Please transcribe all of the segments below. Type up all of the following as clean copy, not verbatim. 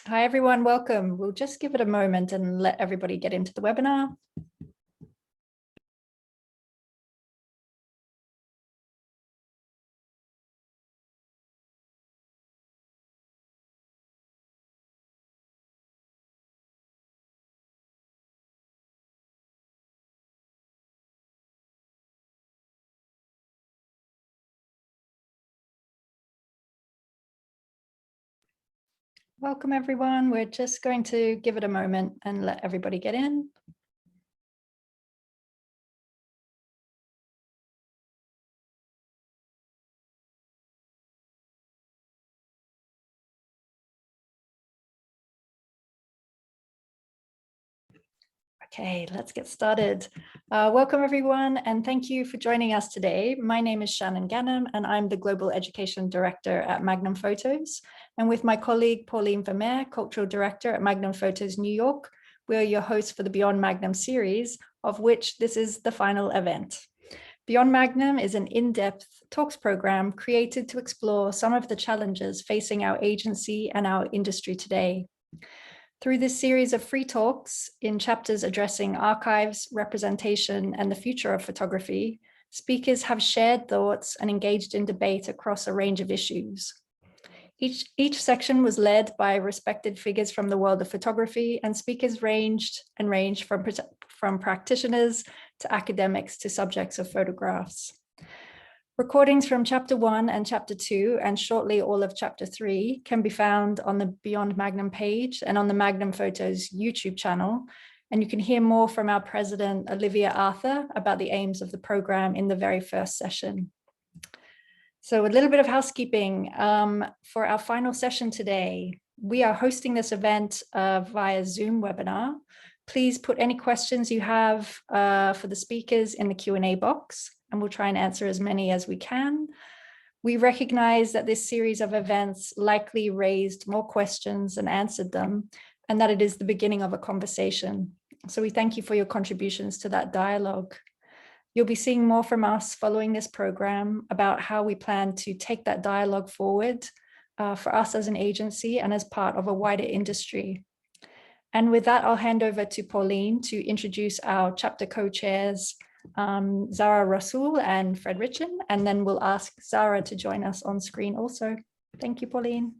Hi, everyone. Welcome. We'll just give it a moment and let everybody get into the webinar. Welcome, everyone. We're just going to give it a moment and let everybody get in. Okay, let's get started. Welcome, everyone, and thank you for joining us today. My name is Shannon Ganem, and I'm the Global Education Director at Magnum Photos. And with my colleague, Pauline Vermeer, Cultural Director at Magnum Photos New York, we're your hosts for the Beyond Magnum series, of which this is the final event. Beyond Magnum is an in-depth talks program created to explore some of the challenges facing our agency and our industry today. Through this series of free talks in chapters addressing archives, representation, and the future of photography, speakers have shared thoughts and engaged in debate across a range of issues. Each section was led by respected figures from the world of photography, and speakers ranged from practitioners to academics to subjects of photographs. Recordings from chapter 1 and chapter 2, and shortly all of chapter 3, can be found on the Beyond Magnum page and on the Magnum Photos YouTube channel. And you can hear more from our president, Olivia Arthur, about the aims of the program in the very first session. So a little bit of housekeeping. For our final session today, we are hosting this event via Zoom webinar. Please put any questions you have for the speakers in the Q&A box, and we'll try and answer as many as we can. We recognize that this series of events likely raised more questions than answered them, and that it is the beginning of a conversation. So we thank you for your contributions to that dialogue. You'll be seeing more from us following this program about how we plan to take that dialogue forward for us as an agency and as part of a wider industry. And with that, I'll hand over to Pauline to introduce our chapter co-chairs, Zahra, Rasool, and Ritchin, and then we'll ask Zahra to join us on screen also. Thank you, Pauline.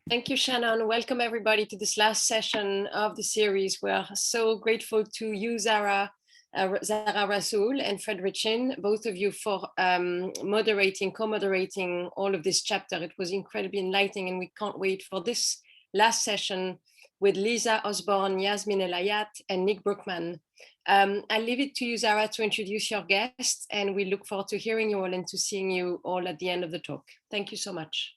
Thank you, Shannon. Welcome everybody to this last session of the series. We are so grateful to you, Zahra, Rasool, and Ritchin, both of you for co-moderating all of this chapter. It was incredibly enlightening, and we can't wait for this last session with Lisa Osborne, Yasmin Elayat, and Nick Brukman. I'll leave it to you, Zahra, to introduce your guests, and we look forward to hearing you all and to seeing you all at the end of the talk. Thank you so much.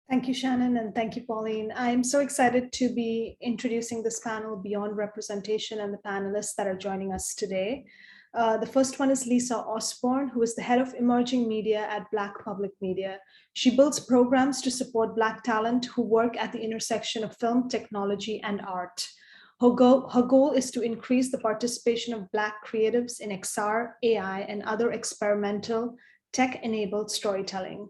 Thank you, Shannon, and thank you, Pauline. I'm so excited to be introducing this panel, Beyond Representation, and the panelists that are joining us today. The first one is Lisa Osborne, who is the head of emerging media at Black Public Media. She builds programs to support Black talent who work at the intersection of film, technology, and art. Her goal is to increase the participation of Black creatives in XR, AI, and other experimental tech-enabled storytelling.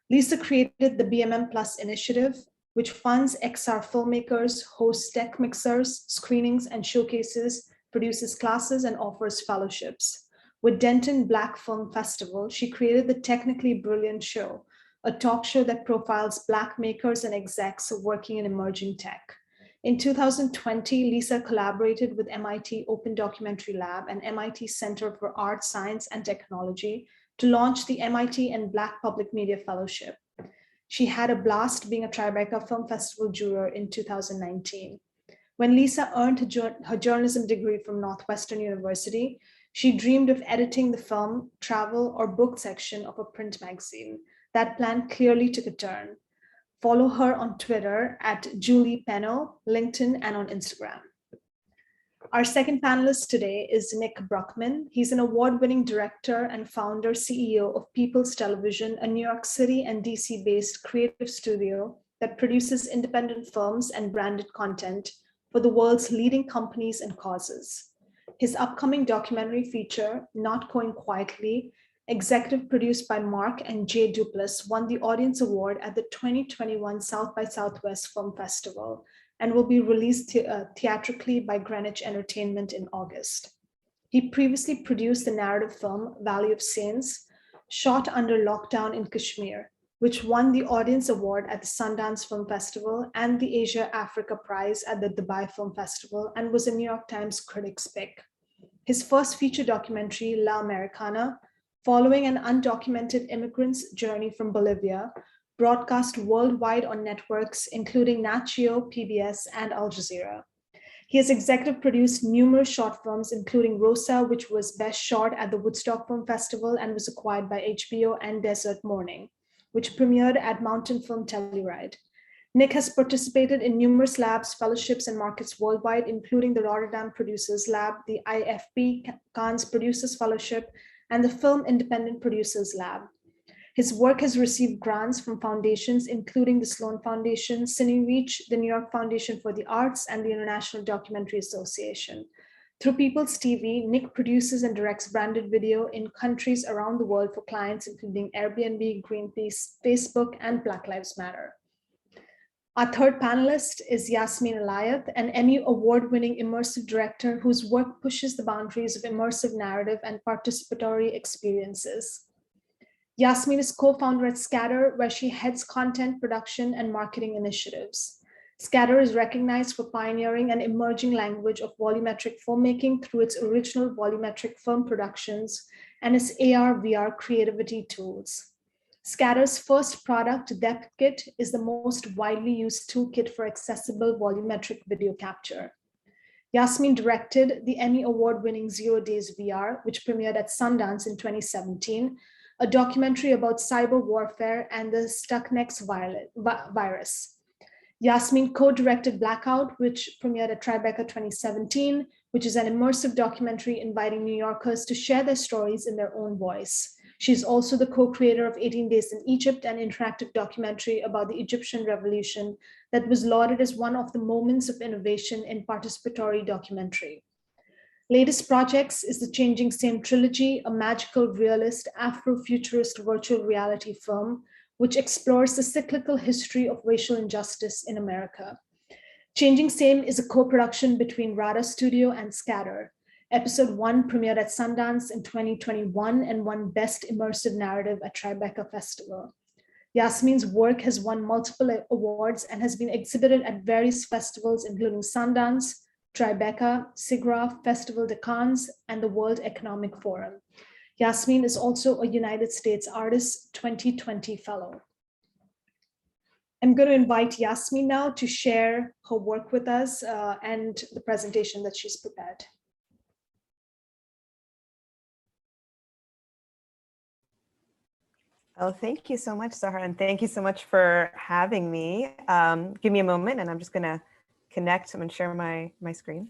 Lisa created the BMM Plus initiative, which funds XR filmmakers, hosts tech mixers, screenings, and showcases, produces classes, and offers fellowships. With Denton Black Film Festival, she created the Technically Brilliant Show, a talk show that profiles Black makers and execs working in emerging tech. In 2020, Lisa collaborated with MIT Open Documentary Lab and MIT Center for Art, Science, and Technology to launch the MIT and Black Public Media Fellowship. She had a blast being a Tribeca Film Festival juror in 2019. When Lisa earned her journalism degree from Northwestern University, she dreamed of editing the film, travel, or book section of a print magazine. That plan clearly took a turn. Follow her on Twitter at Julie Penno, LinkedIn, and on Instagram. Our second panelist today is Nick Brukman. He's an award-winning director and founder, CEO of People's Television, a New York City and DC-based creative studio that produces independent films and branded content for the world's leading companies and causes. His upcoming documentary feature, Not Going Quietly, executive produced by Mark and Jay Duplass, won the Audience Award at the 2021 South by Southwest Film Festival and will be released theatrically by Greenwich Entertainment in August. He previously produced the narrative film Valley of Saints, shot under lockdown in Kashmir, which won the Audience Award at the Sundance Film Festival and the Asia Africa Prize at the Dubai Film Festival, and was a New York Times Critics' Pick. His first feature documentary, La Americana, following an undocumented immigrant's journey from Bolivia, broadcast worldwide on networks including Nat Geo, PBS, and Al Jazeera. He has executive produced numerous short films, including Rosa, which was best shot at the Woodstock Film Festival and was acquired by HBO, and Desert Morning, which premiered at Mountain Film Telluride. Nick has participated in numerous labs, fellowships, and markets worldwide, including the Rotterdam Producers Lab, the IFP Cannes Producers Fellowship, and the Film Independent Producers Lab. His work has received grants from foundations, including the Sloan Foundation, CineReach, the New York Foundation for the Arts, and the International Documentary Association. Through People's TV, Nick produces and directs branded video in countries around the world for clients, including Airbnb, Greenpeace, Facebook, and Black Lives Matter. Our third panelist is Yasmin Lyat, an Emmy Award-winning immersive director whose work pushes the boundaries of immersive narrative and participatory experiences. Yasmin is co-founder at Scatter, where she heads content production and marketing initiatives. Scatter is recognized for pioneering an emerging language of volumetric filmmaking through its original volumetric film productions and its AR/VR creativity tools. Scatter's first product, Depth Kit, is the most widely used toolkit for accessible volumetric video capture. Yasmin directed the Emmy Award-winning 0 Days VR, which premiered at Sundance in 2017, a documentary about cyber warfare and the Stuxnet virus. Yasmin co-directed Blackout, which premiered at Tribeca 2017, which is an immersive documentary inviting New Yorkers to share their stories in their own voice. She's also the co-creator of 18 Days in Egypt, an interactive documentary about the Egyptian Revolution that was lauded as one of the moments of innovation in participatory documentary. Latest projects is the Changing Same Trilogy, a magical realist Afrofuturist virtual reality film, which explores the cyclical history of racial injustice in America. Changing Same is a co-production between Rada Studio and Scatter. Episode 1 premiered at Sundance in 2021 and won Best Immersive Narrative at Tribeca Festival. Yasmin's work has won multiple awards and has been exhibited at various festivals, including Sundance, Tribeca, SIGGRAPH, Festival de Cannes, and the World Economic Forum. Yasmin is also a United States Artist 2020 Fellow. I'm going to invite Yasmin now to share her work with us and the presentation that she's prepared. Oh, thank you so much, Zahra, and thank you so much for having me. Give me a moment, and I'm just going to connect and share my screen.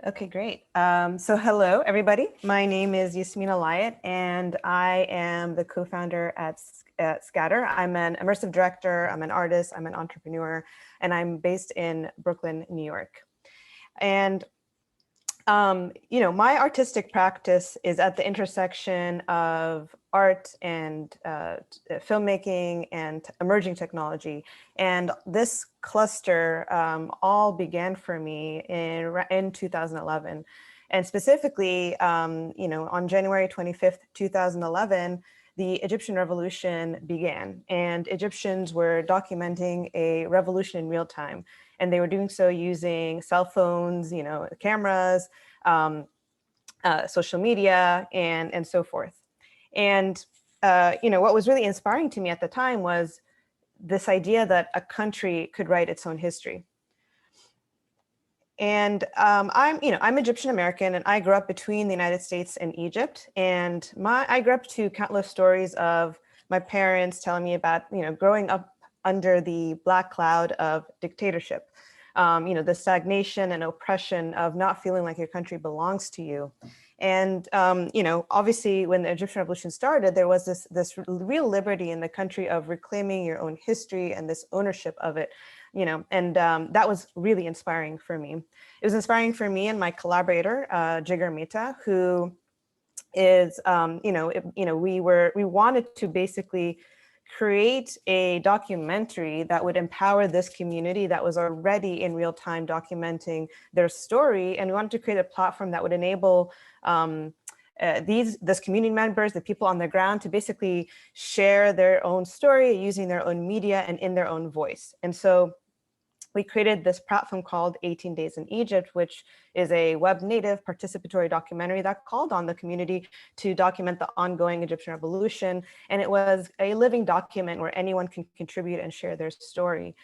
Okay, great. So hello, everybody. My name is Yusmina Lyat, and I am the co-founder at Scatter. I'm an immersive director, I'm an artist, I'm an entrepreneur, and I'm based in Brooklyn, New York. And, you know, my artistic practice is at the intersection of art and filmmaking and emerging technology. And this cluster all began for me in 2011. And specifically, you know, on January 25th, 2011, the Egyptian revolution began, and Egyptians were documenting a revolution in real time. And they were doing so using cell phones, you know, cameras, social media, and so forth. And, you know, what was really inspiring to me at the time was this idea that a country could write its own history. And I'm Egyptian American, and I grew up between the United States and Egypt. And I grew up to countless stories of my parents telling me about, you know, growing up under the black cloud of dictatorship, you know, the stagnation and oppression of not feeling like your country belongs to you. And, obviously when the Egyptian Revolution started, there was this real liberty in the country of reclaiming your own history and this ownership of it, and that was really inspiring for me. It was inspiring for me and my collaborator, Jigar Mehta, who is, we wanted to basically create a documentary that would empower this community that was already in real time documenting their story. And we wanted to create a platform that would enable this community members, the people on the ground, to basically share their own story using their own media and in their own voice. And so we created this platform called 18 Days in Egypt, which is a web native participatory documentary that called on the community to document the ongoing Egyptian revolution. And it was a living document where anyone can contribute and share their story.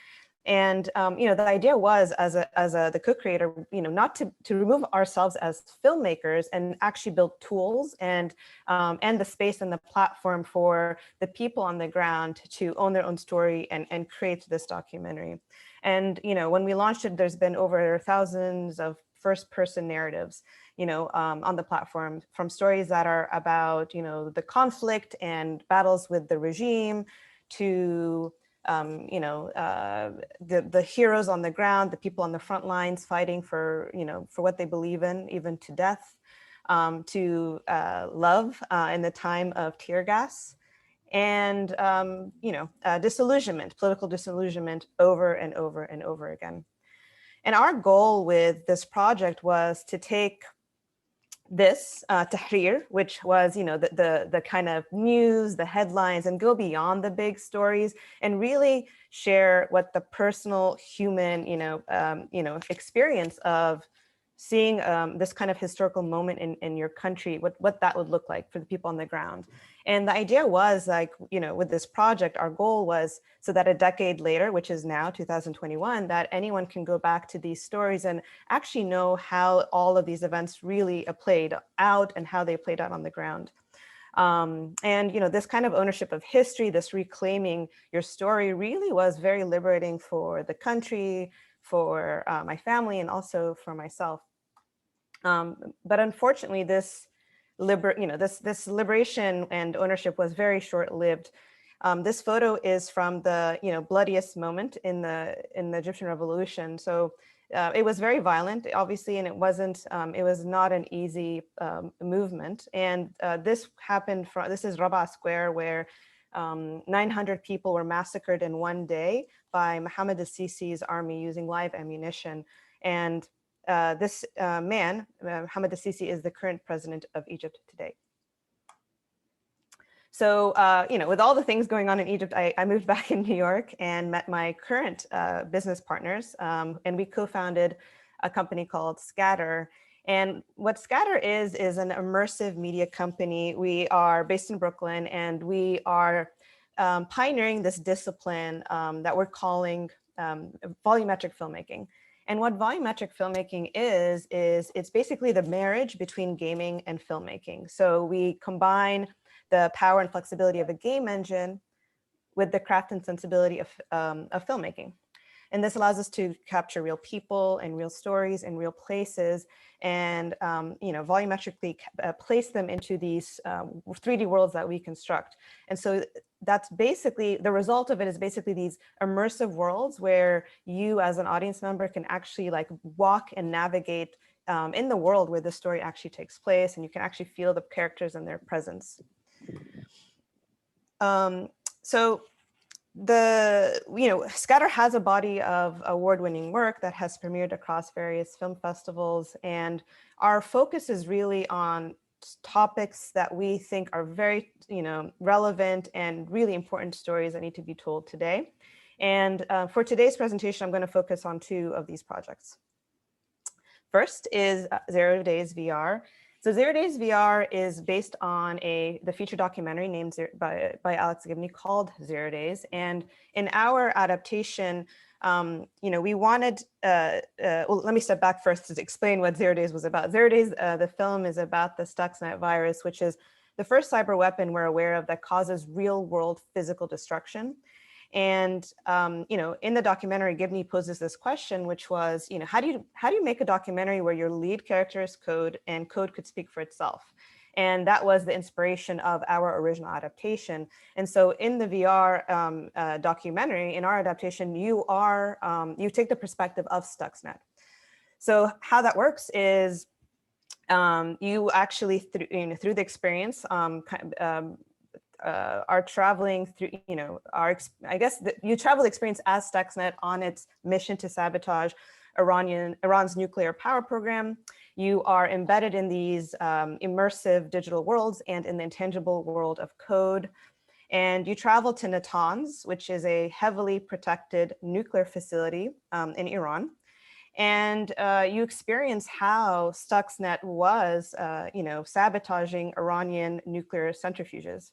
And the idea was, as the co-creator, not to remove ourselves as filmmakers and actually build tools and the space and the platform for the people on the ground to own their own story and create this documentary. And when we launched it, there's been over thousands of first-person narratives, on the platform, from stories that are about the conflict and battles with the regime to the heroes on the ground, the people on the front lines fighting for what they believe in, even to death, to love in the time of tear gas, and disillusionment, political disillusionment over and over and over again. And our goal with this project was to take this tahrir, which was the kind of news, the headlines, and go beyond the big stories and really share what the personal human experience of seeing this kind of historical moment in your country, what that would look like for the people on the ground. And the idea was with this project, our goal was so that a decade later, which is now 2021, that anyone can go back to these stories and actually know how all of these events really played out and how they played out on the ground. And this kind of ownership of history, this reclaiming your story, really was very liberating for the country, for my family, and also for myself. But unfortunately, this liberation and ownership was very short-lived. This photo is from the bloodiest moment in the Egyptian Revolution. So it was very violent, obviously, and it was not an easy movement. And this happened this is Rabaa Square, where 900 people were massacred in one day by Mohammed al-Sisi's army using live ammunition. And this man, Mohammed al-Sisi, is the current president of Egypt today. So, with all the things going on in Egypt, I moved back in New York and met my current business partners, and we co-founded a company called Scatter. And what Scatter is an immersive media company. We are based in Brooklyn, and we are pioneering this discipline that we're calling volumetric filmmaking. And what volumetric filmmaking is it's basically the marriage between gaming and filmmaking. So we combine the power and flexibility of a game engine with the craft and sensibility of filmmaking. And this allows us to capture real people and real stories and real places and volumetrically place them into these 3D worlds that we construct. And so that's basically, the result of it is basically these immersive worlds where you as an audience member can actually walk and navigate in the world where the story actually takes place, and you can actually feel the characters and their presence. So Scatter has a body of award-winning work that has premiered across various film festivals, and our focus is really on topics that we think are very relevant and really important stories that need to be told today. And for today's presentation, I'm going to focus on two of these projects. First is 0 Days VR. So 0 Days VR is based on the feature documentary named by Alex Gibney called 0 Days. And in our adaptation, we wanted, well, let me step back first to explain what 0 Days was about. 0 Days, the film is about the Stuxnet virus, which is the first cyber weapon we're aware of that causes real world physical destruction. And in the documentary, Gibney poses this question, which was, how do you make a documentary where your lead character is code and code could speak for itself? And that was the inspiration of our original adaptation. And so in the VR documentary, in our adaptation, you take the perspective of Stuxnet. So how that works is you actually, through the experience, are traveling through, you travel the experience as Stuxnet on its mission to sabotage Iran's nuclear power program. You are embedded in these immersive digital worlds and in the intangible world of code. And you travel to Natanz, which is a heavily protected nuclear facility in Iran. And you experience how Stuxnet was, sabotaging Iranian nuclear centrifuges.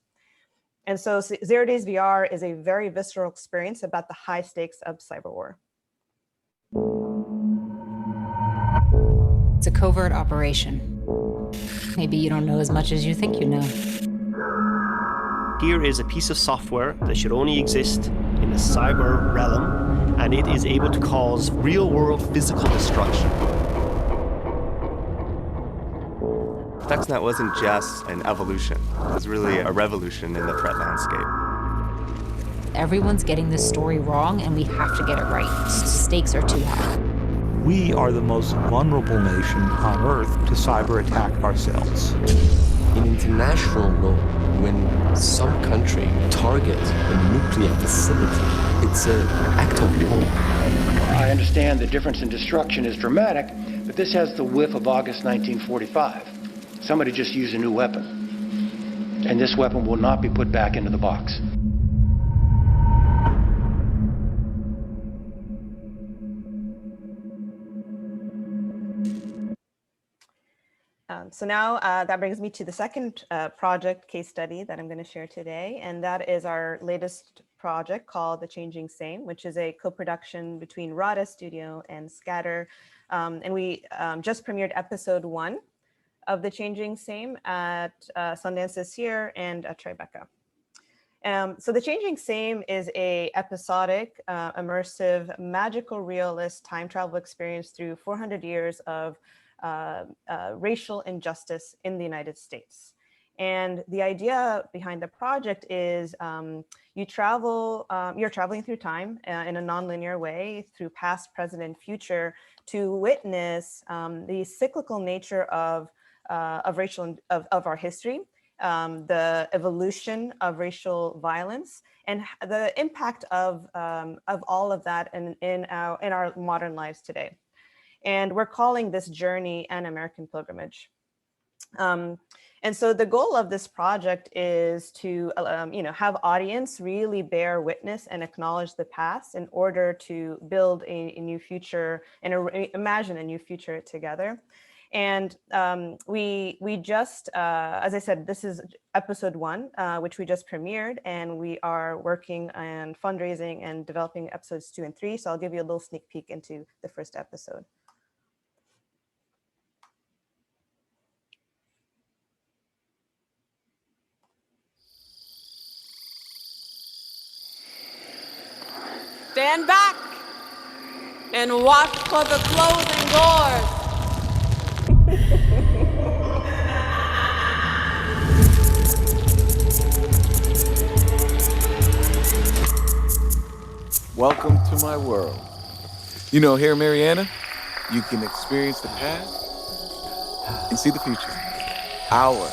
And so 0 Days VR is a very visceral experience about the high stakes of cyber war. It's a covert operation. Maybe you don't know as much as you think you know. Here is a piece of software that should only exist in the cyber realm, and it is able to cause real-world physical destruction. Stuxnet wasn't just an evolution. It was really a revolution in the threat landscape. Everyone's getting this story wrong, and we have to get it right. Stakes are too high. We are the most vulnerable nation on Earth to cyber attack ourselves. In international law, when some country targets a nuclear facility, it's an act of war. I understand the difference in destruction is dramatic, but this has the whiff of August 1945. Somebody just used a new weapon, and this weapon will not be put back into the box. So now that brings me to the second project case study that I'm going to share today, and that is our latest project called The Changing Same, which is a co-production between Rada Studio and Scatter. And we just premiered episode 1 of The Changing Same at Sundance this year and at Tribeca. So The Changing Same is a episodic, immersive, magical realist time travel experience through 400 years of racial injustice in the United States. And the idea behind the project is you're traveling through time in a nonlinear way through past, present, and future to witness the cyclical nature of our history, the evolution of racial violence, and the impact of all of that in our modern lives today. And we're calling this journey an American pilgrimage. And so the goal of this project is to have audience really bear witness and acknowledge the past in order to build a new future and imagine a new future together. And we just, as I said, this is episode 1, which we just premiered, and we are working on fundraising and developing episodes 2 and 3. So I'll give you a little sneak peek into the first episode. Stand back and watch for the closing doors. Welcome to my world. You know, here, Mariana, you can experience the past and see the future. Our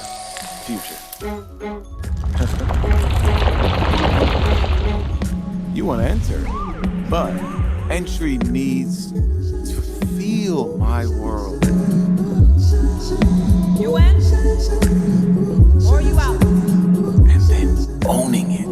future. You want to enter, but entry needs to feel my world. You in or you out? And then owning it.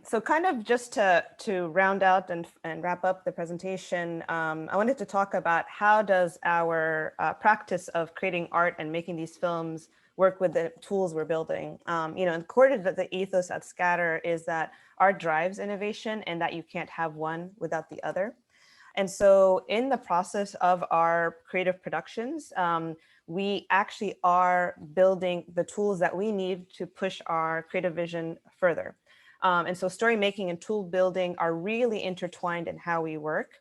So kind of just to round out and wrap up the presentation, I wanted to talk about how does our practice of creating art and making these films work with the tools we're building. And core to the ethos at Scatter is that art drives innovation and that you can't have one without the other. And so in the process of our creative productions, we actually are building the tools that we need to push our creative vision further. And so story making and tool building are really intertwined in how we work.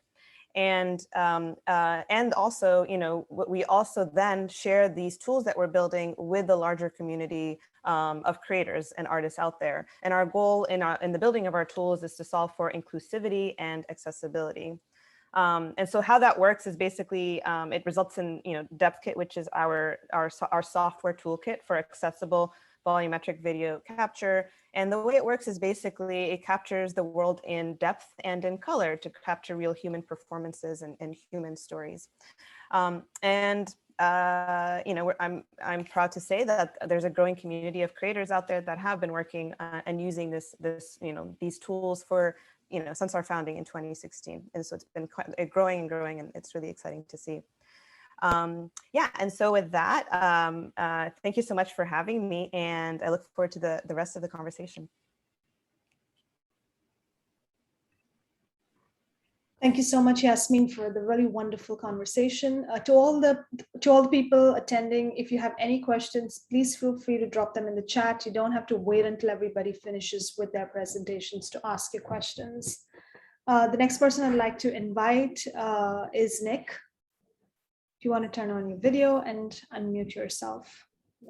And also, we also then share these tools that we're building with the larger community of creators and artists out there. And our goal in the building of our tools is to solve for inclusivity and accessibility. And so how that works is basically it results in Depth Kit, which is our software toolkit for accessible volumetric video capture. And the way it works is basically it captures the world in depth and in color to capture real human performances and human stories. I'm proud to say that there's a growing community of creators out there that have been working and using these tools for since our founding in 2016. And so it's been growing and growing, and it's really exciting to see. And so with that, thank you so much for having me, and I look forward to the rest of the conversation. Thank you so much, Yasmin, for the really wonderful conversation. To all the people attending, if you have any questions, please feel free to drop them in the chat. You don't have to wait until everybody finishes with their presentations to ask your questions. The next person I'd like to invite is Nick. If you want to turn on your video and unmute yourself.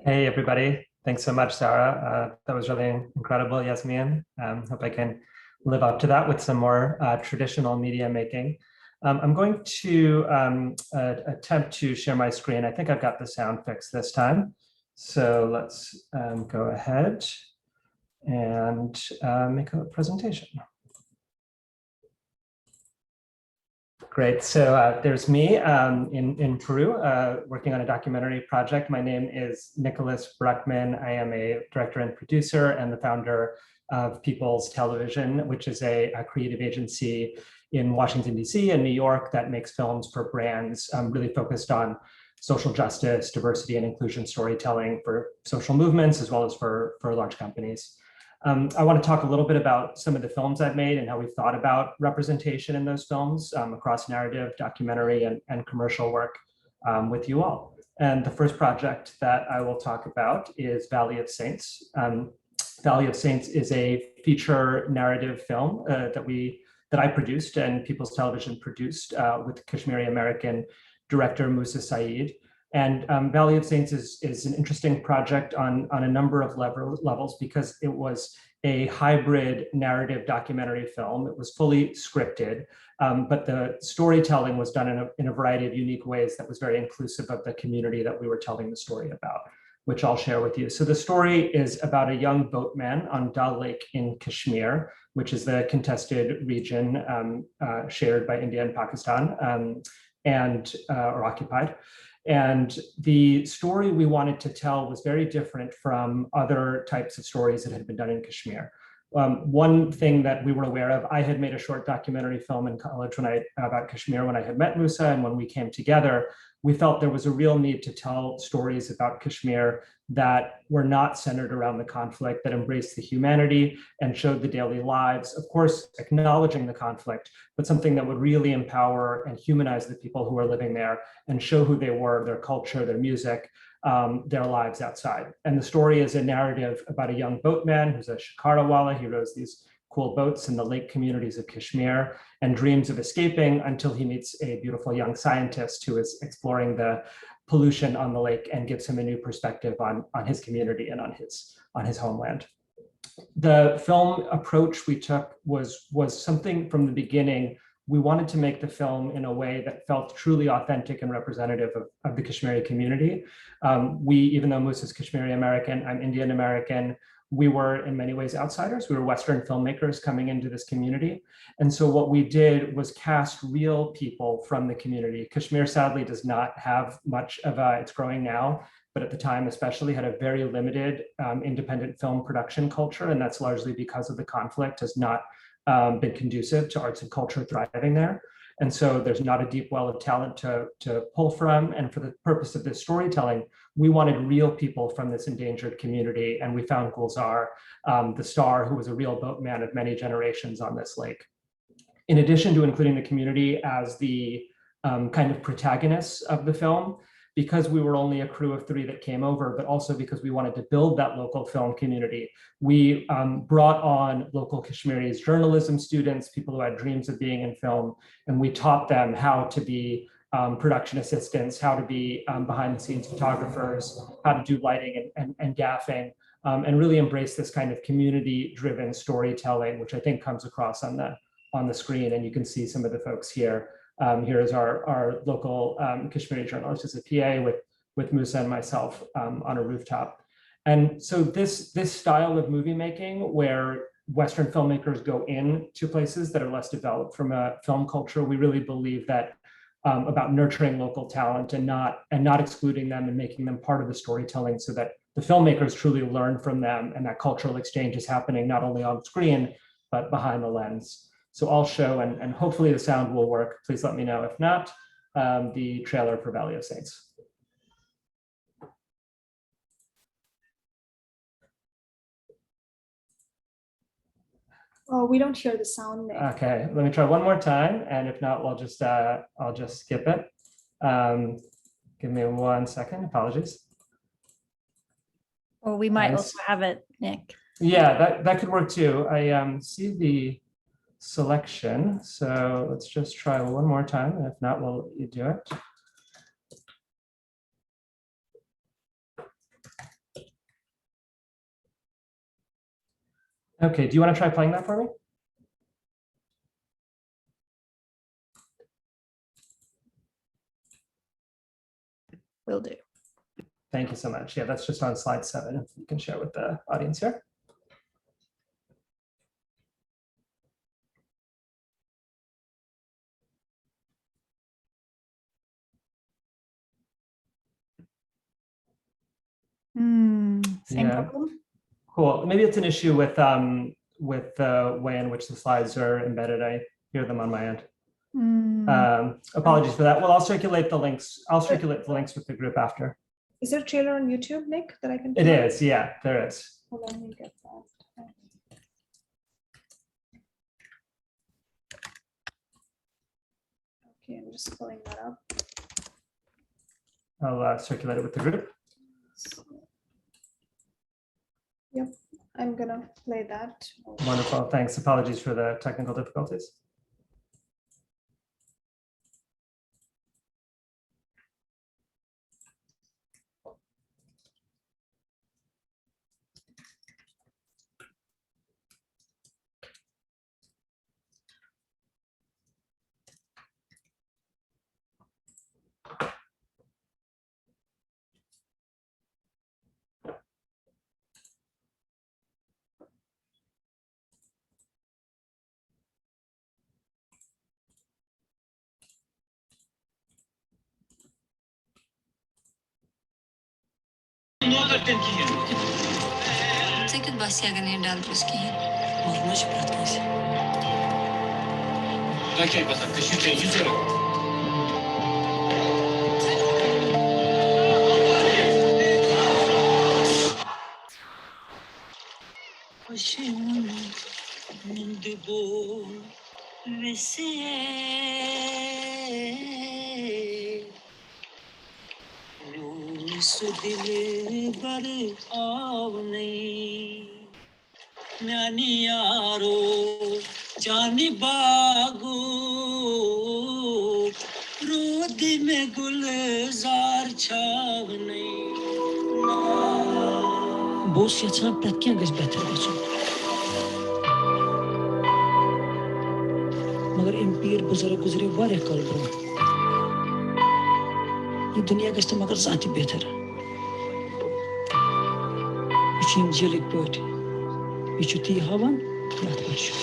Hey, everybody. Thanks so much, Zahra. That was really incredible, Yasmin. Hope I can live up to that with some more traditional media making. I'm going to attempt to share my screen. I think I've got the sound fixed this time. So let's go ahead and make a presentation. Great. So there's me in Peru working on a documentary project. My name is Nicholas Bruckman. I am a director and producer and the founder of People's Television, which is a creative agency in Washington, D.C. and New York that makes films for brands really focused on social justice, diversity, and inclusion storytelling for social movements, as well as for large companies. I want to talk a little bit about some of the films I've made and how we've thought about representation in those films across narrative, documentary, and commercial work with you all. And the first project that I will talk about is Valley of Saints. Valley of Saints is a feature narrative film that I produced and People's Television produced with Kashmiri American director Musa Saeed. And Valley of Saints is an interesting project on a number of levels because it was a hybrid narrative documentary film. It was fully scripted, but the storytelling was done in a variety of unique ways that was very inclusive of the community that we were telling the story about, which I'll share with you. So the story is about a young boatman on Dal Lake in Kashmir, which is the contested region shared by India and Pakistan or occupied. And the story we wanted to tell was very different from other types of stories that had been done in Kashmir. One thing that we were aware of, I had made a short documentary film in college about Kashmir when I had met Musa, and when we came together, we felt there was a real need to tell stories about Kashmir that were not centered around the conflict, that embraced the humanity and showed the daily lives, of course, acknowledging the conflict, but something that would really empower and humanize the people who are living there and show who they were, their culture, their music, their lives outside. And the story is a narrative about a young boatman who's a shikarawala. He rows these cool boats in the lake communities of Kashmir and dreams of escaping until he meets a beautiful young scientist who is exploring the pollution on the lake and gives him a new perspective on his community and on his homeland. The film approach we took was something from the beginning. We wanted to make the film in a way that felt truly authentic and representative of the Kashmiri community. Even though Musa's Kashmiri American, I'm Indian American, we were in many ways outsiders. We were Western filmmakers coming into this community. And so what we did was cast real people from the community. Kashmir sadly does not have much of it's growing now, but at the time especially had a very limited independent film production culture. And that's largely because of the conflict has not been conducive to arts and culture thriving there. And so there's not a deep well of talent to pull from. And for the purpose of this storytelling, we wanted real people from this endangered community. And we found Gulzar, the star, who was a real boatman of many generations on this lake. In addition to including the community as the kind of protagonists of the film, because we were only a crew of 3 that came over, but also because we wanted to build that local film community, we brought on local Kashmiris, journalism students, people who had dreams of being in film, and we taught them how to be production assistants, how to be behind the scenes photographers, how to do lighting and gaffing, and really embrace this kind of community-driven storytelling, which I think comes across on the screen, and you can see some of the folks here. Here is our local Kashmiri journalist as a PA with Musa and myself on a rooftop. And so this style of movie making, where Western filmmakers go into places that are less developed from a film culture, we really believe that about nurturing local talent and not excluding them and making them part of the storytelling, so that the filmmakers truly learn from them and that cultural exchange is happening not only on screen but behind the lens. So I'll show, and hopefully the sound will work. Please let me know if not, the trailer for Valley of Saints. Oh, we don't hear the sound, Nick. Okay, let me try one more time, and if not, I'll just skip it. Give me 1 second. Apologies. Or we might also have it, Nick. Yeah, that could work too. I see the selection, so let's just try one more time, and if not, we'll do it. Okay, do you want to try playing that for me? Will do. Thank you so much. Yeah, that's just on slide 7. If you can share with the audience here. Same problem? Cool. Maybe it's an issue with the way in which the slides are embedded. I hear them on my end. Apologies for that. Well, I'll circulate the links. I'll circulate the links with the group after. Is there a trailer on YouTube, Nick, that I can? It is, yeah, there is. Hold on, let me get that. Okay, I'm just pulling that up. I'll circulate it with the group. Yep, I'm gonna play that. Wonderful, thanks. Apologies for the technical difficulties. Second bus agar nahi dal uski. Marna shprat kaise. Da kya pata kashi change ho. Ashim mundibo vese Sudile bar avne nani yaro jani bagu rodi mein gulzar chhavne boş yatsan pratken gaz behtar bachun magar impir guzare vare kalbro ये दुनिया का इस्तेमाल कर जाती बेहतर है इसीम जिलिक pot відчутті Гаван, я так бачу.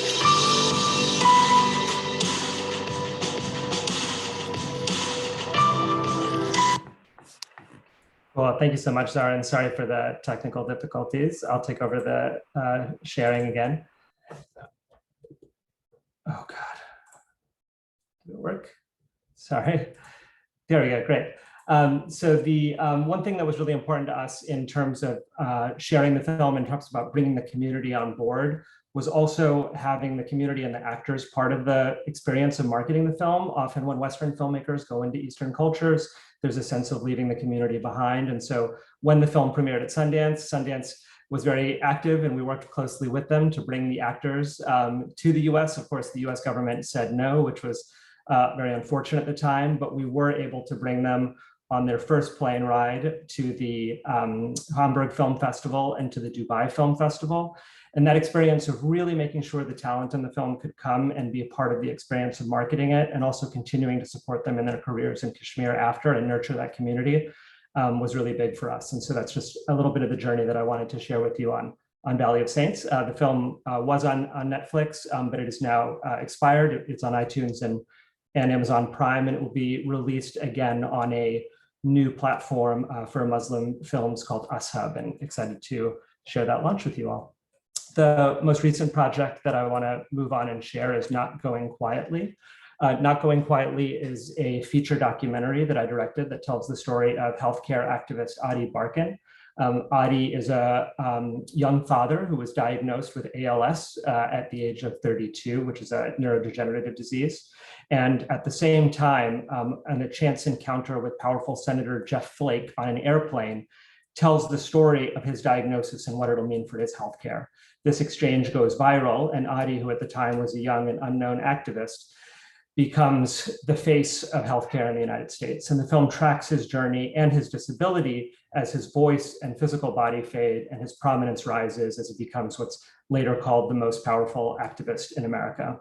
Well, thank you so much, Zahra, and sorry for the technical difficulties. I'll take over the sharing again. Oh God, did it work? Sorry. There we go, great. So the one thing that was really important to us in terms of sharing the film and talks about bringing the community on board was also having the community and the actors part of the experience of marketing the film. Often when Western filmmakers go into Eastern cultures, there's a sense of leaving the community behind. And so when the film premiered at Sundance, Sundance was very active and we worked closely with them to bring the actors to the US. Of course, the US government said no, which was very unfortunate at the time, but we were able to bring them on their first plane ride to the Hamburg Film Festival and to the Dubai Film Festival. And that experience of really making sure the talent in the film could come and be a part of the experience of marketing it and also continuing to support them in their careers in Kashmir after and nurture that community was really big for us. And so that's just a little bit of the journey that I wanted to share with you on Valley of Saints. The film was on Netflix, but it is now expired. It's on iTunes and Amazon Prime, and it will be released again on a new platform for Muslim films called Ashab, and excited to share that launch with you all. The most recent project that I want to move on and share is Not Going Quietly. Not Going Quietly is a feature documentary that I directed that tells the story of healthcare activist Adi Barkan. Adi is a young father who was diagnosed with ALS at the age of 32, which is a neurodegenerative disease. And at the same time, in a chance encounter with powerful Senator Jeff Flake on an airplane, tells the story of his diagnosis and what it'll mean for his healthcare. This exchange goes viral, and Adi, who at the time was a young and unknown activist, becomes the face of healthcare in the United States. And the film tracks his journey and his disability as his voice and physical body fade and his prominence rises as he becomes what's later called the most powerful activist in America.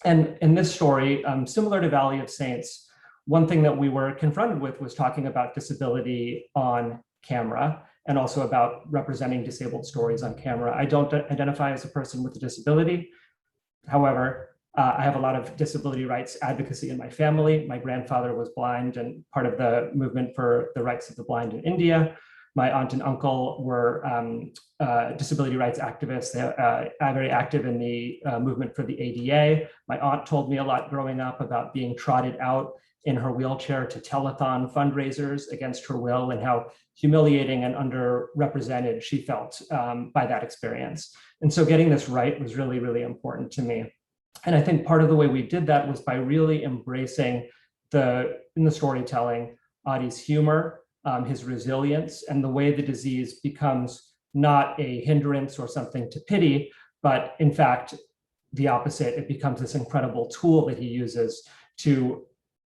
And in this story, similar to Valley of Saints, one thing that we were confronted with was talking about disability on camera and also about representing disabled stories on camera. I don't identify as a person with a disability. However, I have a lot of disability rights advocacy in my family. My grandfather was blind and part of the movement for the rights of the blind in India. My aunt and uncle were disability rights activists. They're very active in the movement for the ADA. My aunt told me a lot growing up about being trotted out in her wheelchair to telethon fundraisers against her will and how humiliating and underrepresented she felt by that experience. And so getting this right was really, really important to me. And I think part of the way we did that was by really embracing in the storytelling, Adi's humor, his resilience, and the way the disease becomes not a hindrance or something to pity, but in fact, the opposite. It becomes this incredible tool that he uses to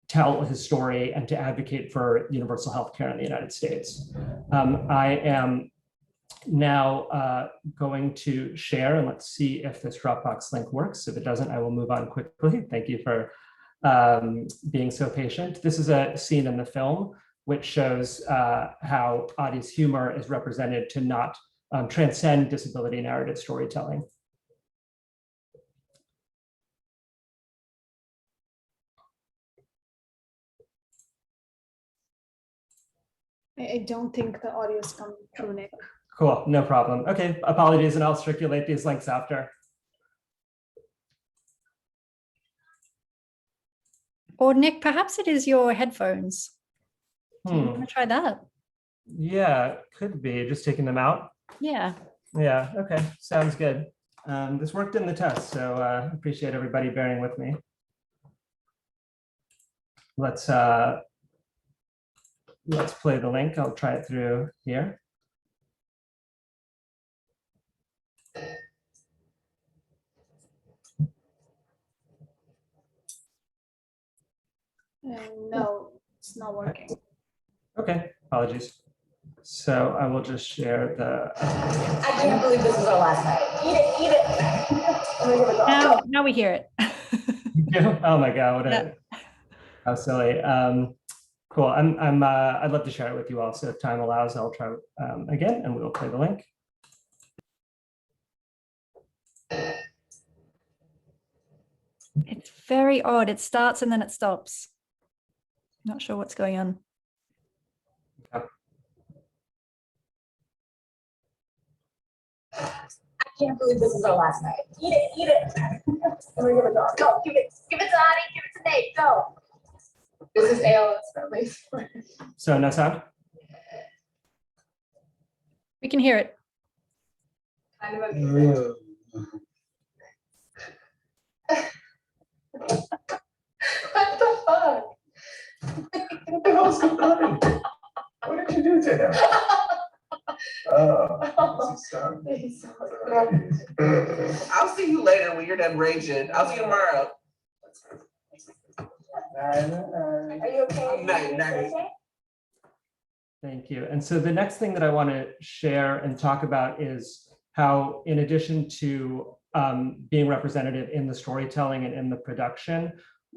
tell his story and to advocate for universal healthcare in the United States. I am now going to share, and let's see if this Dropbox link works. If it doesn't, I will move on quickly. Thank you for being so patient. This is a scene in the film which shows how Adi's humor is represented to not transcend disability narrative storytelling. I don't think the audio is coming through, Nick. Cool, no problem. Okay, apologies, and I'll circulate these links after. Or Nick, perhaps it is your headphones. Do you want to try that? Yeah, could be. Just taking them out? Yeah. Yeah, okay, sounds good. This worked in the test, so appreciate everybody bearing with me. Let's play the link. I'll try it through here. No, it's not working. Okay, apologies. So I will just share the. I can't believe this is our last night. Eat it. Now we hear it. Oh my God, how silly. Cool. I'd love to share it with you all. So if time allows, I'll try again, and we will play the link. It's very odd. It starts and then it stops. Not sure what's going on. I can't believe this is our last night. Eat it, eat it. I'm gonna give it to Go, give it to Ani, give it to Nate, go. This is Elayat's family. So no sound? We can hear it. Kind of amazing. What the fuck? What the hell's going on? What did you do to him? I'll see you later when you're done raging. I'll see you tomorrow. Are you okay? Night. Thank you. And so the next thing that I want to share and talk about is how, in addition to being representative in the storytelling and in the production,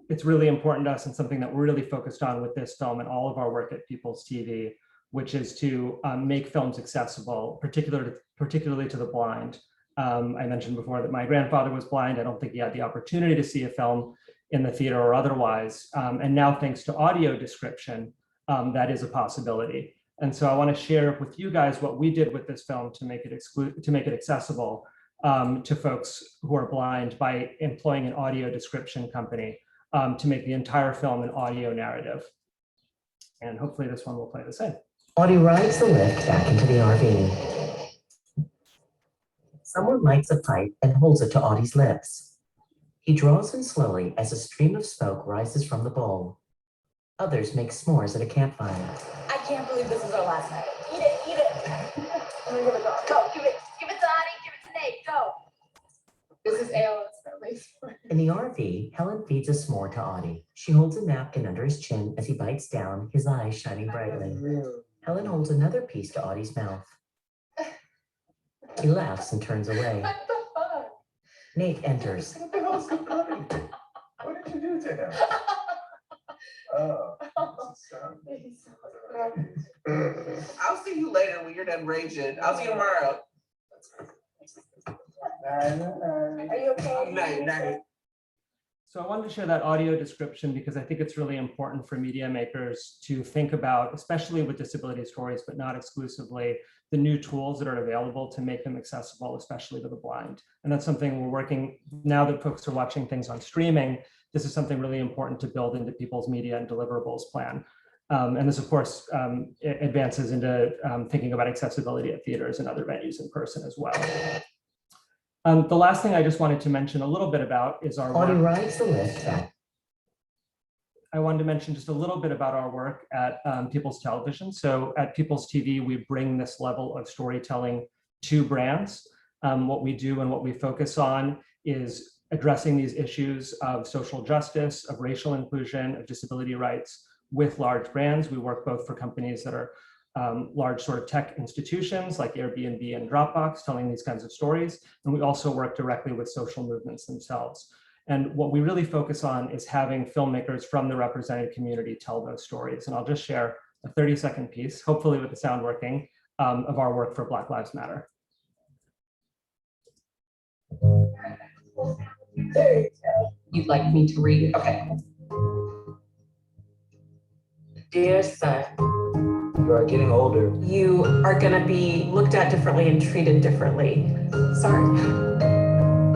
it's really important to us and something that we're really focused on with this film and all of our work at People's TV, which is to make films accessible, particularly to the blind. I mentioned before that my grandfather was blind. I don't think he had the opportunity to see a film in the theater or otherwise. And now, thanks to audio description, that is a possibility. And so I want to share with you guys what we did with this film to make it accessible to folks who are blind by employing an audio description company to make the entire film an audio narrative. And hopefully this one will play the same. Audie rides the lift back into the RV. Someone lights a pipe and holds it to Audie's lips. He draws in slowly as a stream of smoke rises from the bowl. Others make s'mores at a campfire. I can't believe this is our last night. Eat it, eat it. I'm gonna give it to Go, give it to Ani, give it to Nate, go. This is Elayat's family. In the RV, Helen feeds a s'more to Audie. She holds a napkin under his chin as he bites down, his eyes shining brightly. Helen holds another piece to Audie's mouth. He laughs and turns away. What the fuck? Nate enters. What the hell's going on? What did you do to him? I'll see you later when you're done raging. I'll see you tomorrow. Are you okay? Night. So I wanted to share that audio description because I think it's really important for media makers to think about, especially with disability stories, but not exclusively, the new tools that are available to make them accessible, especially to the blind. And that's something we're working, now that folks are watching things on streaming, this is something really important to build into people's media and deliverables plan. And this, of course, advances into thinking about accessibility at theaters and other venues in person as well. The last thing I just wanted to mention a little bit about is our work. Audie rides the lift back. I wanted to mention just a little bit about our work at People's Television. So at People's TV, we bring this level of storytelling to brands. What we do and what we focus on is addressing these issues of social justice, of racial inclusion, of disability rights with large brands. We work both for companies that are large sort of tech institutions like Airbnb and Dropbox telling these kinds of stories. And we also work directly with social movements themselves. And what we really focus on is having filmmakers from the represented community tell those stories. And I'll just share a 30-second piece, hopefully with the sound working, of our work for Black Lives Matter. You'd like me to read it? Okay. Dear son, You are getting older. you are going to be looked at differently and treated differently. Sorry.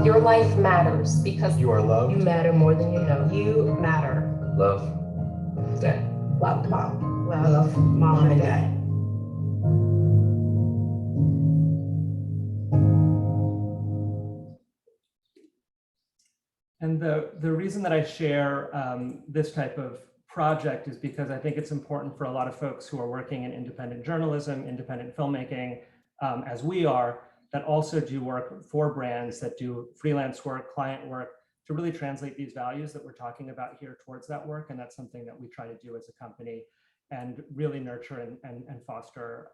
Your life matters because You are loved. you matter more than you know. You matter. Love. Dad. Love mom. Love mom and dad. And the reason that I share this type of project is because I think it's important for a lot of folks who are working in independent journalism, independent filmmaking, as we are, that also do work for brands, that do freelance work, client work, to really translate these values that we're talking about here towards that work. And that's something that we try to do as a company and really nurture and foster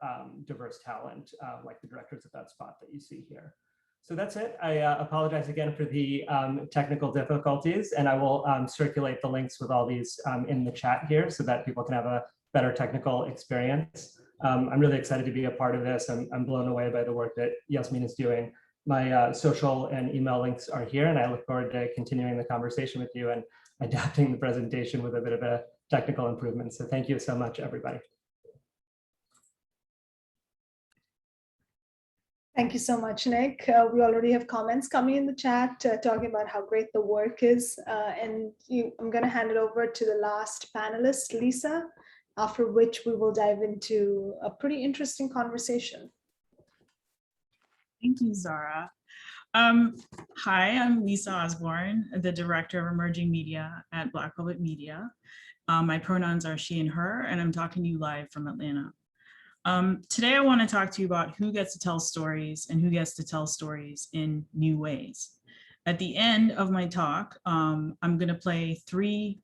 diverse talent, like the directors at that spot that you see here. So that's it. I apologize again for the technical difficulties, and I will circulate the links with all these in the chat here so that people can have a better technical experience. I'm really excited to be a part of this. I'm blown away by the work that Yasmin is doing My social and email links are here, and I look forward to continuing the conversation with you and adapting the presentation with a bit of a technical improvement. So thank you so much, everybody. Thank you so much, Nick. We already have comments coming in the chat talking about how great the work is. I'm going to hand it over to the last panelist, Lisa, after which we will dive into a pretty interesting conversation. Thank you, Zahra. Hi, I'm Lisa Osborne, the Director of Emerging Media at Black Public Media. My pronouns are she and her, and I'm talking to you live from Atlanta. Today, I want to talk to you about who gets to tell stories and who gets to tell stories in new ways. At the end of my talk, I'm going to play 3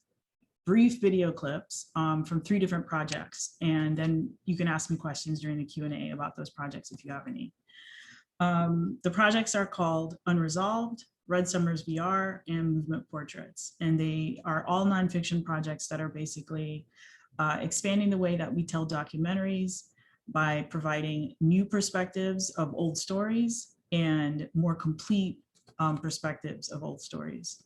brief video clips from 3 different projects, and then you can ask me questions during the Q&A about those projects if you have any. The projects are called Unresolved, Red Summers VR, and Movement Portraits, and they are all nonfiction projects that are basically expanding the way that we tell documentaries by providing new perspectives of old stories and more complete perspectives of old stories.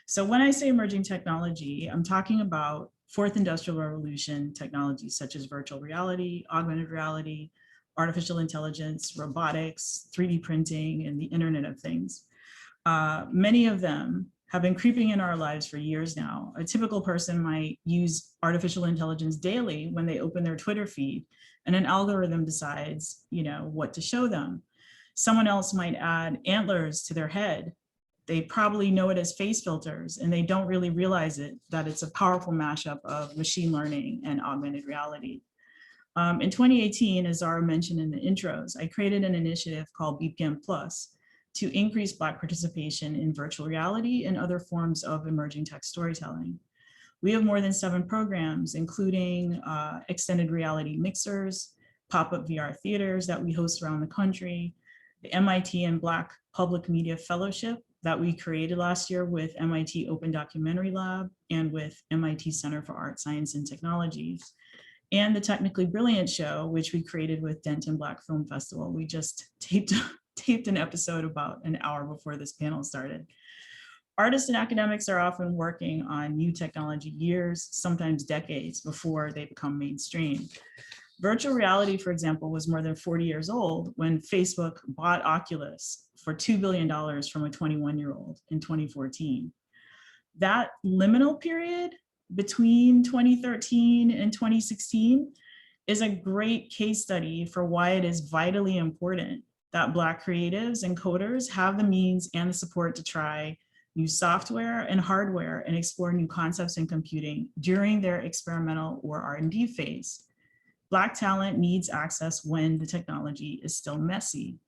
So when I say emerging technology, I'm talking about fourth industrial revolution technologies such as virtual reality, augmented reality, artificial intelligence, robotics, 3D printing, and the Internet of Things. Many of them have been creeping in our lives for years now. A typical person might use artificial intelligence daily when they open their Twitter feed, and an algorithm decides, what to show them. Someone else might add antlers to their head. They probably know it as face filters, and they don't really realize that it's a powerful mashup of machine learning and augmented reality. In 2018, as Zahra mentioned in the intros, I created an initiative called BPM Plus to increase Black participation in virtual reality and other forms of emerging tech storytelling. We have more than 7 programs, including extended reality mixers, pop-up VR theaters that we host around the country, the MIT and Black Public Media Fellowship that we created last year with MIT Open Documentary Lab and with MIT Center for Art, Science, and Technology, and the Technically Brilliant show, which we created with Denton Black Film Festival. We just taped an episode about an hour before this panel started. Artists and academics are often working on new technology years, sometimes decades before they become mainstream. Virtual reality, for example, was more than 40 years old when Facebook bought Oculus for $2 billion from a 21-year-old in 2014. That liminal period between 2013 and 2016 is a great case study for why it is vitally important that Black creatives and coders have the means and the support to try new software and hardware and explore new concepts in computing during their experimental or R&D phase. Black talent needs access when the technology is still messy,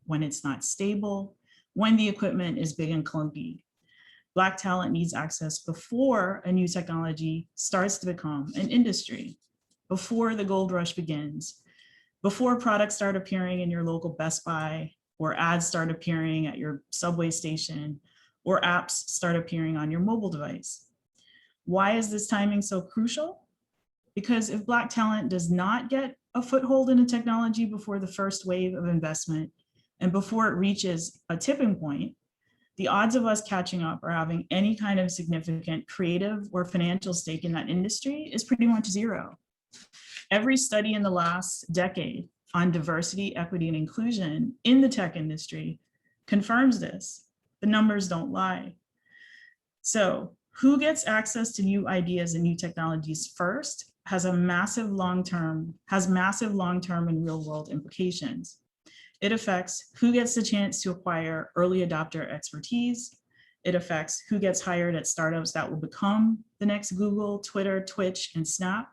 when it's not stable, when the equipment is big and clunky. Black talent needs access before a new technology starts to become an industry, before the gold rush begins, before products start appearing in your local Best Buy, or ads start appearing at your subway station, or apps start appearing on your mobile device. Why is this timing so crucial? Because if Black talent does not get a foothold in a technology before the first wave of investment and before it reaches a tipping point, the odds of us catching up or having any kind of significant creative or financial stake in that industry is pretty much zero. Every study in the last decade on diversity, equity, and inclusion in the tech industry confirms this. The numbers don't lie. So who gets access to new ideas and new technologies first has massive long-term and real-world implications. It affects who gets the chance to acquire early adopter expertise. It affects who gets hired at startups that will become the next Google, Twitter, Twitch, and Snap.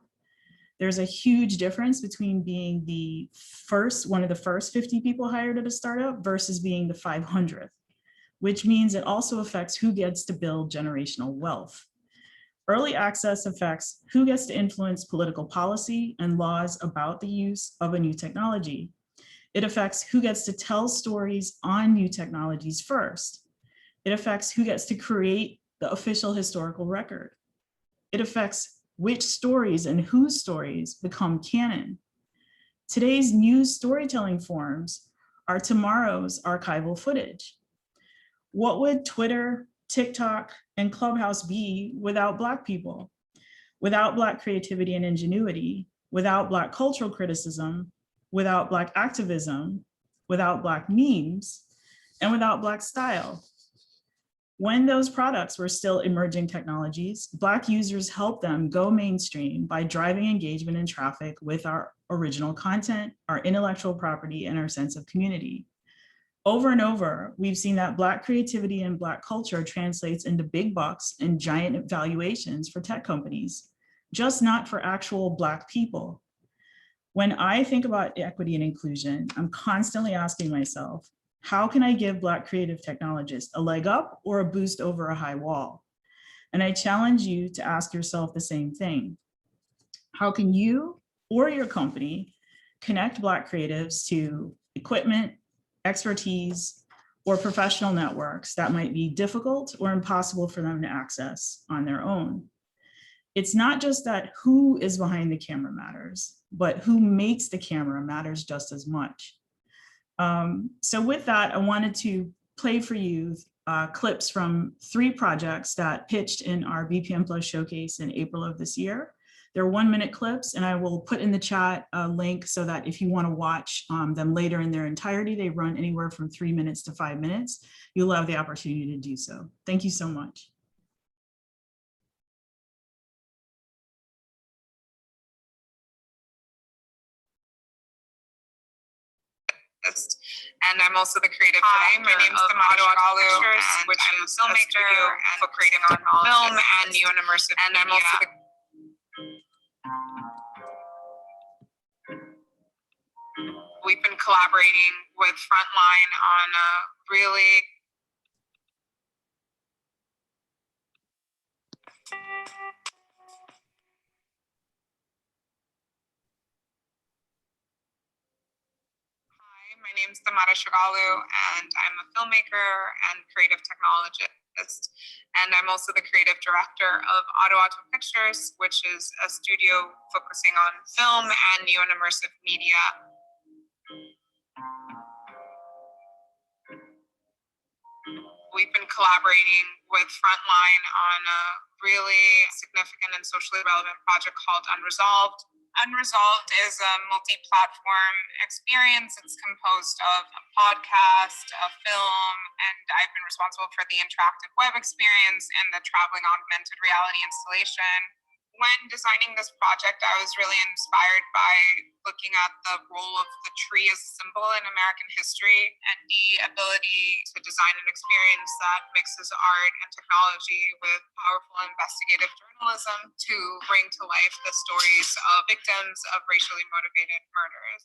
There's a huge difference between being one of the first 50 people hired at a startup versus being the 500th, which means it also affects who gets to build generational wealth. Early access affects who gets to influence political policy and laws about the use of a new technology. It affects who gets to tell stories on new technologies first. It affects who gets to create the official historical record. It affects which stories and whose stories become canon. Today's new storytelling forms are tomorrow's archival footage. What would Twitter, TikTok, and Clubhouse be without Black people? Without Black creativity and ingenuity, without Black cultural criticism, without Black activism, without Black memes, and without Black style. When those products were still emerging technologies, Black users helped them go mainstream by driving engagement and traffic with our original content, our intellectual property, and our sense of community. Over and over, we've seen that Black creativity and Black culture translates into big bucks and giant valuations for tech companies, just not for actual Black people. When I think about equity and inclusion, I'm constantly asking myself, how can I give Black creative technologists a leg up or a boost over a high wall? And I challenge you to ask yourself the same thing. How can you or your company connect Black creatives to equipment, expertise, or professional networks that might be difficult or impossible for them to access on their own? It's not just that who is behind the camera matters, but who makes the camera matters just as much. So with that, I wanted to play for you clips from 3 projects that pitched in our BPM Plus showcase in April of this year. They're 1-minute clips, and I will put in the chat a link so that if you want to watch them later in their entirety, they run anywhere from 3 minutes to 5 minutes. You'll have the opportunity to do so. Thank you so much. And I'm also the creative director. My name's of Ottawa Pictures, which I'm a filmmaker and focusing on film and new and immersive media. And I'm also the we've been collaborating with Frontline on a really My name's Zahra, and I'm a filmmaker and creative technologist. And I'm also the creative director of Ottawa Pictures, which is a studio focusing on film and new and immersive media. We've been collaborating with Frontline on a really significant and socially relevant project called Unresolved. Unresolved is a multi-platform experience. It's composed of a podcast, a film, and I've been responsible for the interactive web experience and the traveling augmented reality installation. When designing this project, I was really inspired by looking at the role of the tree as a symbol in American history and the ability to design an experience that mixes art and technology with powerful investigative journalism to bring to life the stories of victims of racially motivated murders.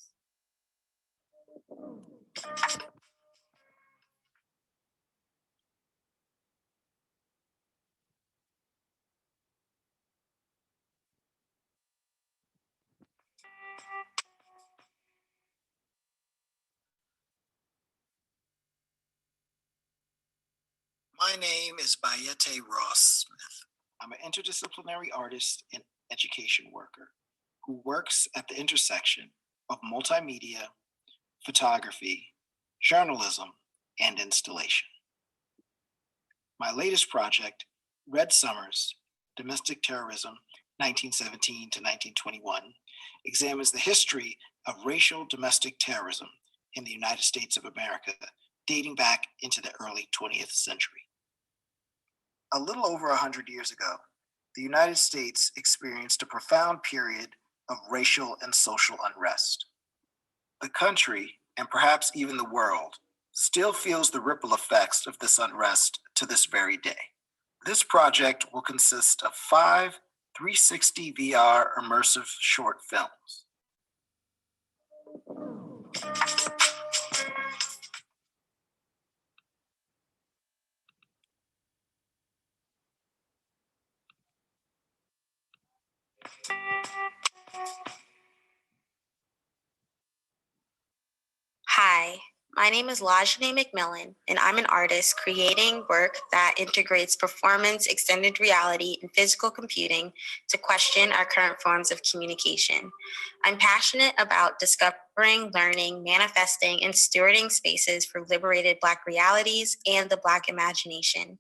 My name is Bayete Ross Smith. I'm an interdisciplinary artist and education worker who works at the intersection of multimedia, photography, journalism, and installation. My latest project, Red Summers, Domestic Terrorism, 1917 to 1921, examines the history of racial domestic terrorism in the United States of America, dating back into the early 20th century. A little over 100 years ago, the United States experienced a profound period of racial and social unrest. The country, and perhaps even the world, still feels the ripple effects of this unrest to this very day. This project will consist of 5 360 VR immersive short films. Hi, my name is Lajane McMillan, and I'm an artist creating work that integrates performance, extended reality, and physical computing to question our current forms of communication. I'm passionate about discovering, learning, manifesting, and stewarding spaces for liberated Black realities and the Black imagination.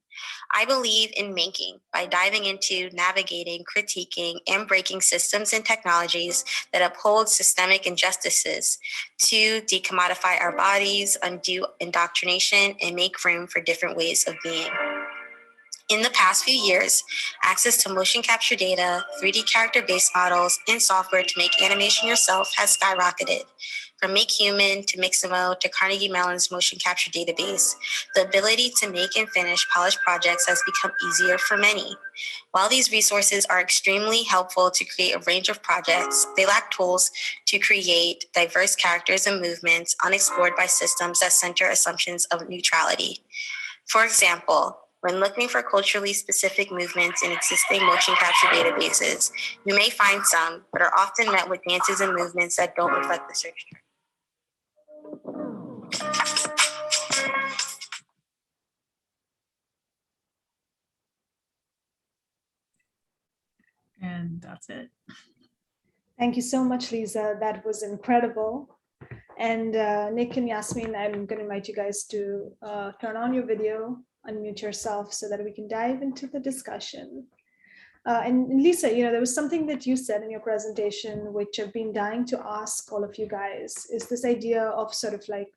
I believe in making by diving into navigating, critiquing, and breaking systems and technologies that uphold systemic injustices to decommodify our bodies, undo indoctrination, and make room for different ways of being. In the past few years, access to motion capture data, 3D character-based models, and software to make animation yourself has skyrocketed. From Make Human to Mixamo to Carnegie Mellon's motion capture database, the ability to make and finish polished projects has become easier for many. While these resources are extremely helpful to create a range of projects, they lack tools to create diverse characters and movements unexplored by systems that center assumptions of neutrality. For example, when looking for culturally specific movements in existing motion capture databases, you may find some, but are often met with dances and movements that don't reflect the search term. And that's it. Thank you so much, Lisa. That was incredible. And Nick and Yasmin, I'm going to invite you guys to turn on your video, unmute yourself so that we can dive into the discussion. And Lisa, there was something that you said in your presentation, which I've been dying to ask all of you guys, is this idea of sort of like,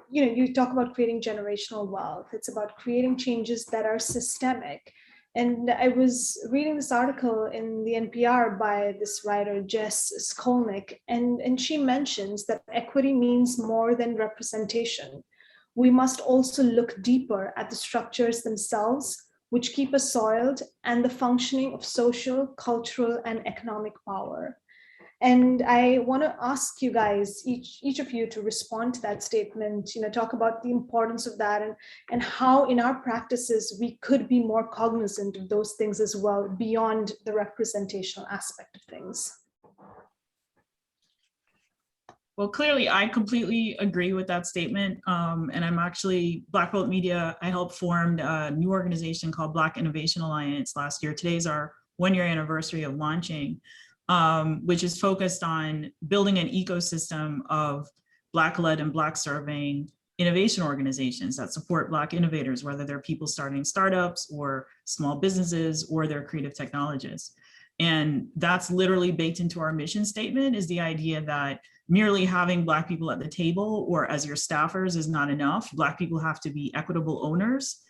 you talk about creating generational wealth. It's about creating changes that are systemic. And I was reading this article in the NPR by this writer, Jess Skolnick, and she mentions that equity means more than representation. We must also look deeper at the structures themselves, which keep us soiled, and the functioning of social, cultural, and economic power. And I want to ask you guys, each of you, to respond to that statement, talk about the importance of that and how in our practices we could be more cognizant of those things as well, beyond the representational aspect of things. Well, clearly, I completely agree with that statement. And I'm actually, Black Belt Media, I helped form a new organization called Black Innovation Alliance last year. Today's our 1-year anniversary of launching, which is focused on building an ecosystem of Black-led and Black-serving innovation organizations that support Black innovators, whether they're people starting startups or small businesses or they're creative technologists. And that's literally baked into our mission statement, is the idea that merely having Black people at the table or as your staffers is not enough. Black people have to be equitable owners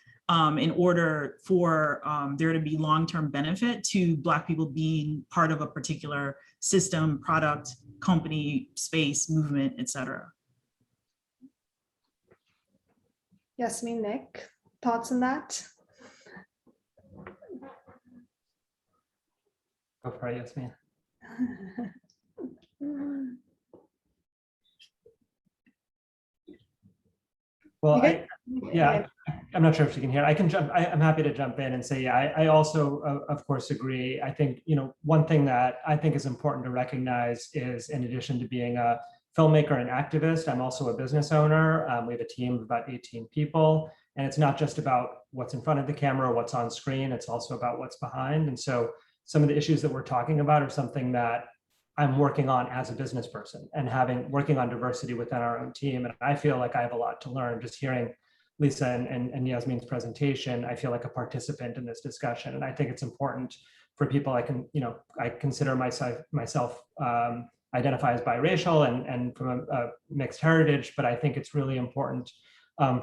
in order for there to be long-term benefit to Black people being part of a particular system, product, company, space, movement, et cetera. Yasmin, Nick, thoughts on that? Go for it, Yasmin. Well, I'm not sure if you can hear. I'm happy to jump in and say, yeah, I also, of course, agree. I think, one thing that I think is important to recognize is, in addition to being a filmmaker and activist, I'm also a business owner. We have a team of about 18 people, and it's not just about what's in front of the camera or what's on screen, it's also about what's behind. And so some of the issues that we're talking about are something that I'm working on as a business person and working on diversity within our own team. And I feel like I have a lot to learn. Just hearing Lisa and Yasmin's presentation, I feel like a participant in this discussion. And I think it's important for people. I consider myself identify as biracial and from a mixed heritage, but I think it's really important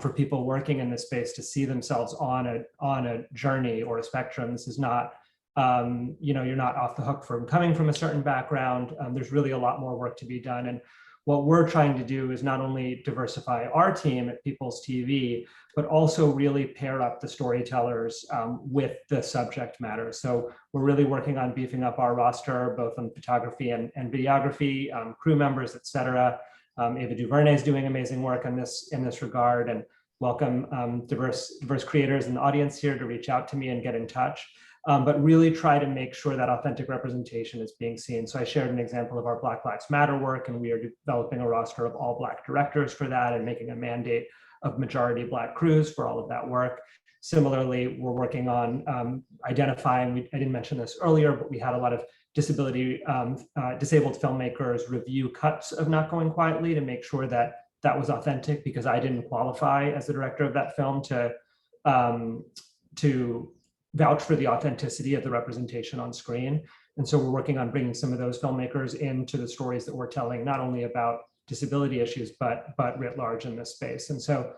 for people working in this space to see themselves on a journey or a spectrum. This is not, you're not off the hook from coming from a certain background. There's really a lot more work to be done. And what we're trying to do is not only diversify our team at People's TV, but also really pair up the storytellers with the subject matter. So we're really working on beefing up our roster, both on photography and videography, crew members, et cetera. Ava DuVernay is doing amazing work in this regard, and welcome diverse creators in the audience here to reach out to me and get in touch. But really try to make sure that authentic representation is being seen. So I shared an example of our Black Lives Matter work, and we are developing a roster of all Black directors for that and making a mandate of majority Black crews for all of that work. Similarly, we're working on identifying, I didn't mention this earlier, but we had a lot of disabled filmmakers review cuts of Not Going Quietly to make sure that that was authentic, because I didn't qualify as the director of that film to vouch for the authenticity of the representation on screen. And so we're working on bringing some of those filmmakers into the stories that we're telling, not only about disability issues, but writ large in this space. And so,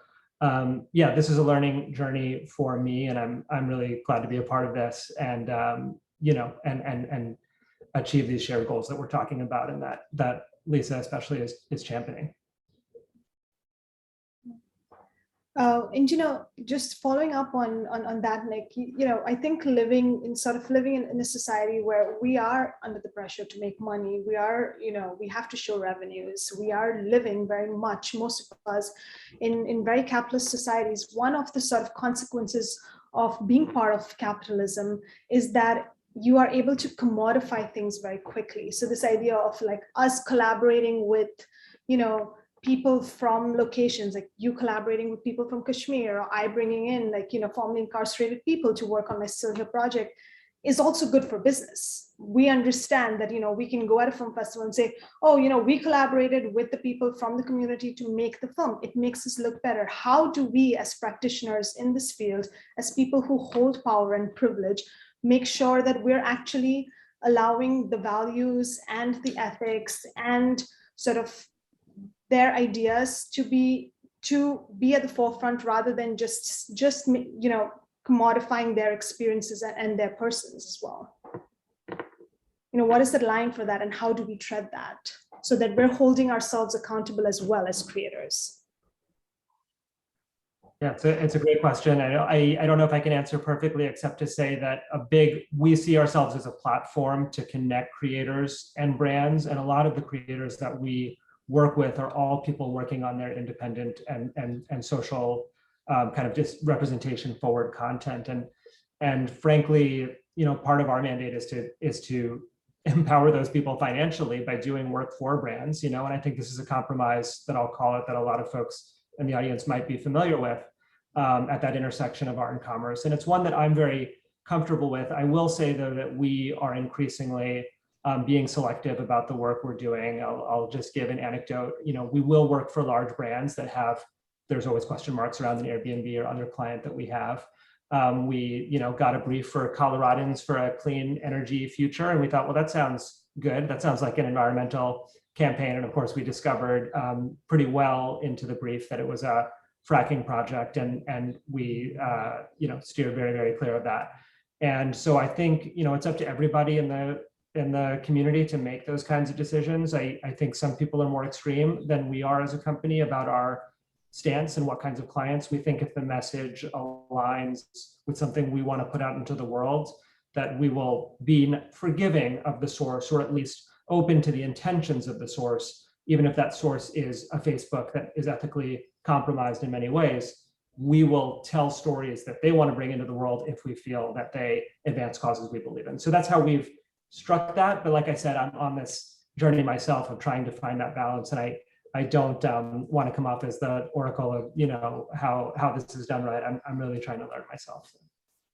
yeah, this is a learning journey for me, and I'm really glad to be a part of this, and you know, and achieve these shared goals that we're talking about, and that Lisa especially is championing. And you know, just following up on that, Nick, you know, I think living in a society where we are under the pressure to make money, we are, you know, we have to show revenues, we are living very much, most of us, in very capitalist societies. One of the sort of consequences of being part of capitalism is that you are able to commodify things very quickly. So this idea of like us collaborating with, you know, people from locations, like you collaborating with people from Kashmir, or I bringing in, like, you know, formerly incarcerated people to work on my Still Here project, is also good for business. We understand that, you know, we can go at a film festival and say, oh, you know, we collaborated with the people from the community to make the film. It makes us look better. How do we, as practitioners in this field, as people who hold power and privilege, make sure that we're actually allowing the values and the ethics and sort of their ideas to be at the forefront, rather than just you know, commodifying their experiences and their persons as well? You know, what is the line for that, and how do we tread that so that we're holding ourselves accountable as well as creators? Yeah, it's a great question. I don't know if I can answer perfectly, except to say that we see ourselves as a platform to connect creators and brands, and a lot of the creators that we work with are all people working on their independent and social kind of just representation forward content. And frankly, you know, part of our mandate is to empower those people financially by doing work for brands, you know, and I think this is a compromise, that I'll call it, that a lot of folks in the audience might be familiar with, at that intersection of art and commerce. And it's one that I'm very comfortable with. I will say, though, that we are increasingly being selective about the work we're doing. I'll just give an anecdote. You know, we will work for large brands that there's always question marks around an Airbnb or other client that we have. We, you know, got a brief for Coloradans for a clean energy future, and we thought, well, that sounds good. That sounds like an environmental campaign. And of course, we discovered pretty well into the brief that it was a fracking project, and we, you know, steered very, very clear of that. And so I think, you know, it's up to everybody in the community to make those kinds of decisions. I think some people are more extreme than we are as a company about our stance and what kinds of clients we think. If the message aligns with something we want to put out into the world, that we will be forgiving of the source, or at least open to the intentions of the source, even if that source is a Facebook that is ethically compromised in many ways. We will tell stories that they want to bring into the world if we feel that they advance causes we believe in. So that's how we've struck that. But like I said, I'm on this journey myself of trying to find that balance. And I don't want to come off as the oracle of, you know, how this is done right. I'm really trying to learn myself.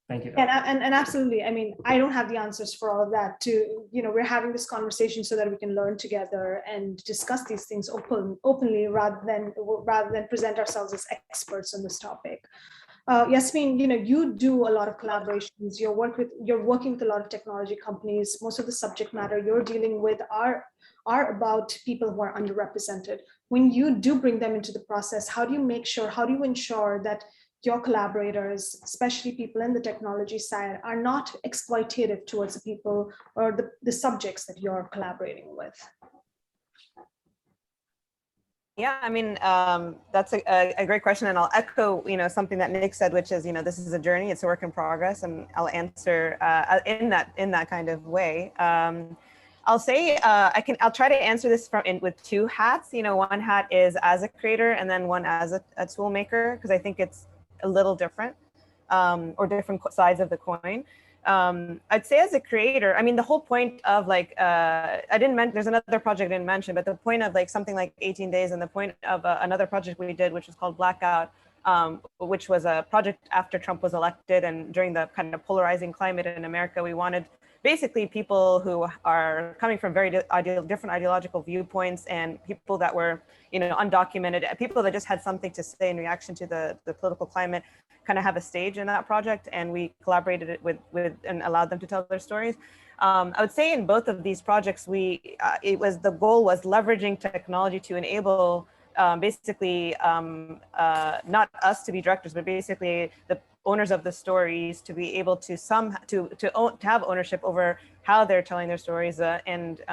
Thank you. And absolutely. I mean, I don't have the answers for all of that. You know, we're having this conversation so that we can learn together and discuss these things openly, rather than present ourselves as experts on this topic. Yasmin, you know, you do a lot of collaborations. You're working with a lot of technology companies. Most of the subject matter you're dealing with are about people who are underrepresented. When you do bring them into the process, how do you ensure that your collaborators, especially people in the technology side, are not exploitative towards the people or the subjects that you're collaborating with? Yeah, I mean, that's a great question, and I'll echo, you know, something that Nick said, which is, you know, this is a journey, it's a work in progress, and I'll answer in that kind of way. I'll say I'll try to answer this with two hats. You know, one hat is as a creator, and then one as a tool maker, because I think it's a little different, or different sides of the coin. I'd say as a creator, I mean, the whole point of like, there's another project I didn't mention, but the point of like something like 18 days, and the point of another project we did, which was called Blackout, which was a project after Trump was elected, and during the kind of polarizing climate in America, we wanted basically people who are coming from very different ideological viewpoints, and people that were, undocumented, people that just had something to say in reaction to the political climate, kind of have a stage in that project, and we collaborated it with and allowed them to tell their stories. I would say in both of these projects, the goal was leveraging technology to enable basically not us to be directors, but basically the owners of the stories to be able to have ownership over how they're telling their stories and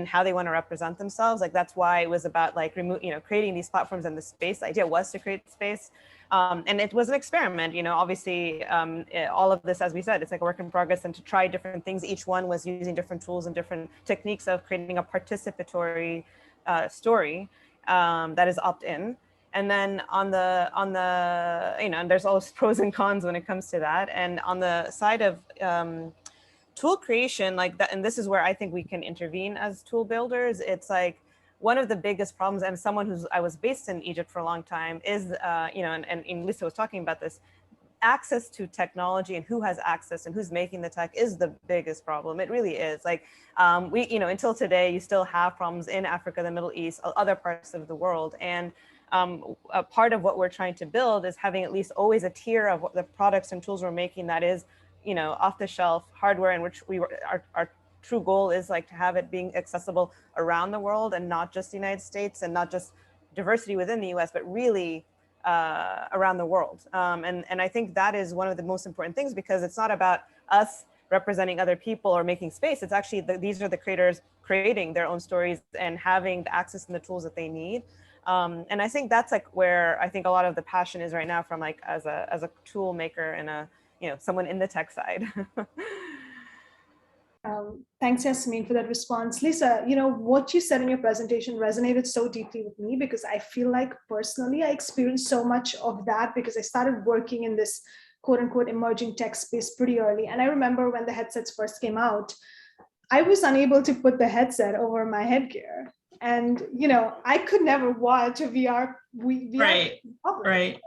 how they want to represent themselves. Like that's why it was about like creating these platforms and the space. The idea was to create space. And it was an experiment, obviously all of this, as we said, it's like a work in progress, and to try different things. Each one was using different tools and different techniques of creating a participatory story that is opt-in. And then on the and there's always pros and cons when it comes to that. And on the side of tool creation, like that, and this is where I think we can intervene as tool builders. It's like one of the biggest problems, and someone I was based in Egypt for a long time, is and Lisa was talking about this, access to technology and who has access and who's making the tech is the biggest problem. It really is. Like until today, you still have problems in Africa, the Middle East, other parts of the world. And a part of what we're trying to build is having at least always a tier of what the products and tools we're making that is, off the shelf hardware, in which our true goal is like to have it being accessible around the world, and not just the United States, and not just diversity within the US, but really around the world. And I think that is one of the most important things, because it's not about us representing other people or making space. It's actually these are the creators creating their own stories and having the access and the tools that they need. And I think that's like where I think a lot of the passion is right now, from like as a tool maker and someone in the tech side. Thanks, Yasmin, for that response. Lisa, what you said in your presentation resonated so deeply with me, because I feel like personally I experienced so much of that, because I started working in this quote unquote emerging tech space pretty early. And I remember when the headsets first came out, I was unable to put the headset over my headgear. And, I could never watch a VR right. Right.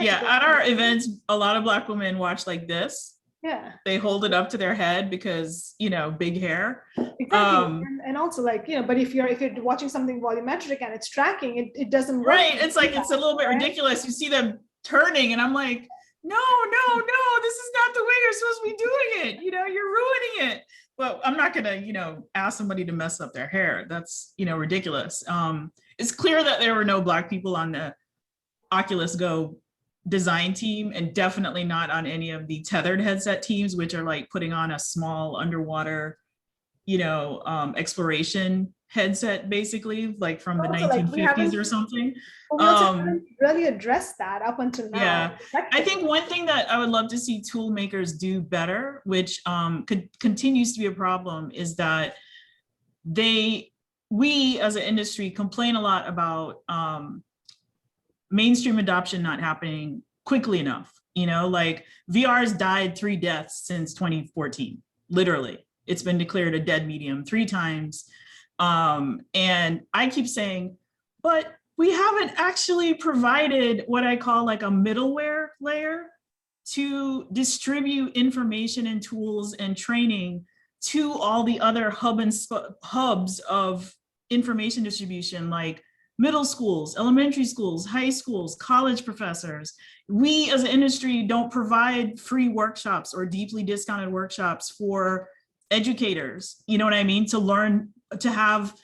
Yeah, at our events, a lot of Black women watch like this. Yeah. They hold it up to their head because, big hair. Exactly. And also like, but if you're watching something volumetric and it's tracking, it doesn't work. Right. It's like, it's a little bit ridiculous. You see them turning and I'm like, no, this is not the way you're supposed to be doing it. You're ruining it. Well, I'm not gonna, ask somebody to mess up their hair. That's, ridiculous. It's clear that there were no Black people on the Oculus Go design team, and definitely not on any of the tethered headset teams, which are like putting on a small underwater, exploration headset, basically, like from the 1950s or something. We also haven't really addressed that up until now. Yeah, I think one thing that I would love to see tool makers do better, which continues to be a problem, is that we as an industry complain a lot about mainstream adoption not happening quickly enough. Like VR has died 3 deaths since 2014, literally. It's been declared a dead medium 3 times. And I keep saying, but we haven't actually provided what I call like a middleware layer to distribute information and tools and training to all the other hubs of information distribution, like middle schools, elementary schools, high schools, college professors. We as an industry don't provide free workshops or deeply discounted workshops for educators, you know what I mean? To learn, to have,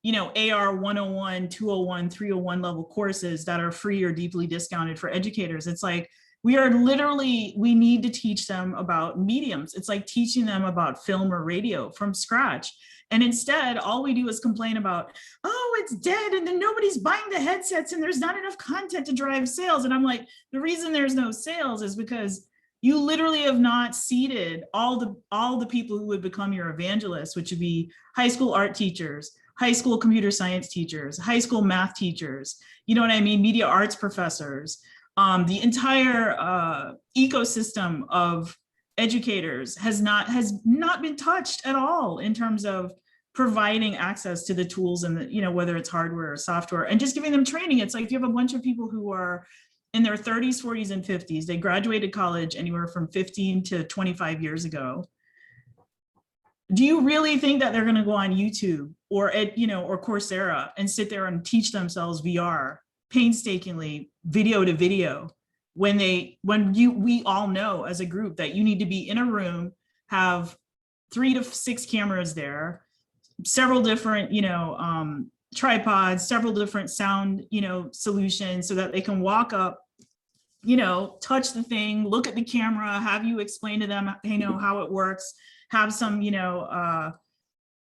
AR 101, 201, 301 level courses that are free or deeply discounted for educators. It's like, we need to teach them about mediums. It's like teaching them about film or radio from scratch. And instead, all we do is complain about, oh, it's dead, and then nobody's buying the headsets, and there's not enough content to drive sales. And I'm like, the reason there's no sales is because you literally have not seeded all the people who would become your evangelists, which would be high school art teachers, high school computer science teachers, high school math teachers, you know what I mean, media arts professors. The entire ecosystem of educators has not been touched at all in terms of providing access to the tools and whether it's hardware or software, and just giving them training. It's like you have a bunch of people who are in their 30s, 40s, and 50s. They graduated college anywhere from 15 to 25 years ago. Do you really think that they're going to go on YouTube or or Coursera and sit there and teach themselves VR painstakingly, video to video, when we all know as a group that you need to be in a room, have 3 to 6 cameras there, several different, tripods, several different sound, solutions, so that they can walk up, touch the thing, look at the camera, have you explain to them, how it works, have some,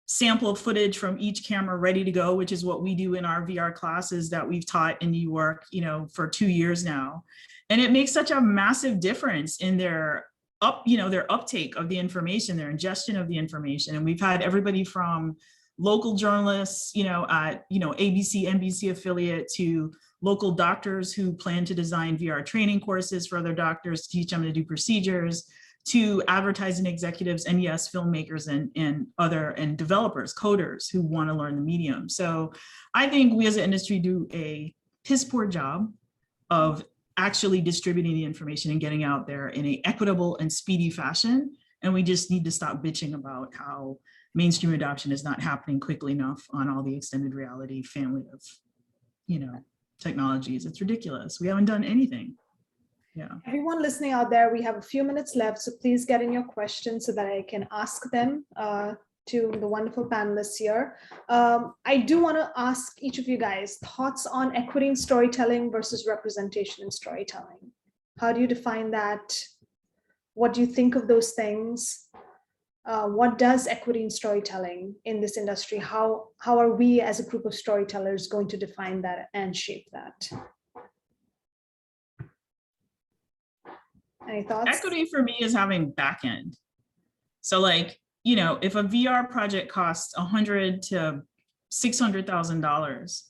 sample footage from each camera ready to go, which is what we do in our VR classes that we've taught in New York, for 2 years now. And it makes such a massive difference in their uptake of the information, their ingestion of the information. And we've had everybody from local journalists, at, ABC, NBC affiliate, to local doctors who plan to design VR training courses for other doctors to teach them to do procedures, to advertising executives, and yes, filmmakers and developers, coders who want to learn the medium. So I think we as an industry do a piss poor job of actually distributing the information and getting out there in an equitable and speedy fashion. And we just need to stop bitching about how mainstream adoption is not happening quickly enough on all the extended reality family of, technologies. It's ridiculous. We haven't done anything. Yeah. Everyone listening out there, we have a few minutes left, so please get in your questions so that I can ask them to the wonderful panelists here. I do want to ask each of you guys thoughts on equity in storytelling versus representation in storytelling. How do you define that? What do you think of those things? What does equity in storytelling in this industry? How are we as a group of storytellers going to define that and shape that? Any thoughts? Equity for me is having back end. So if a VR project costs $100,000 to $600,000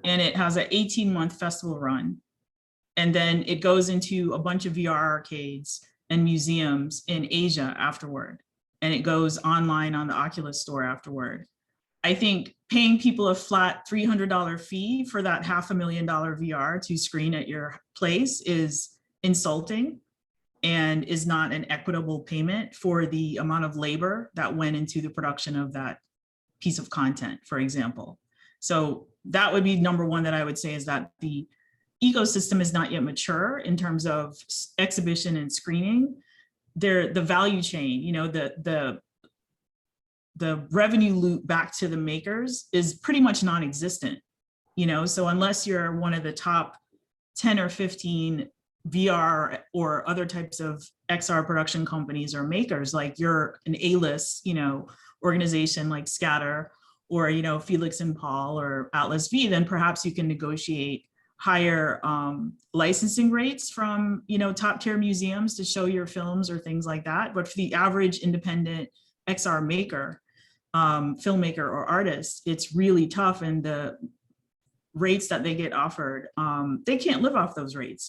and it has an 18-month festival run, and then it goes into a bunch of VR arcades and museums in Asia afterward, and it goes online on the Oculus store afterward, I think paying people a flat $300 fee for that $500,000 VR to screen at your place is insulting and is not an equitable payment for the amount of labor that went into the production of that piece of content, for example. So that would be number one that I would say, is that the ecosystem is not yet mature in terms of exhibition and screening. The value chain, the revenue loop back to the makers is pretty much non-existent, so unless you're one of the top 10 or 15 VR or other types of XR production companies or makers, like you're an A-list, organization like Scatter or, Felix and Paul or Atlas V, then perhaps you can negotiate higher licensing rates from, top tier museums to show your films or things like that. But for the average independent XR maker, filmmaker or artist, it's really tough. And the rates that they get offered, they can't live off those rates,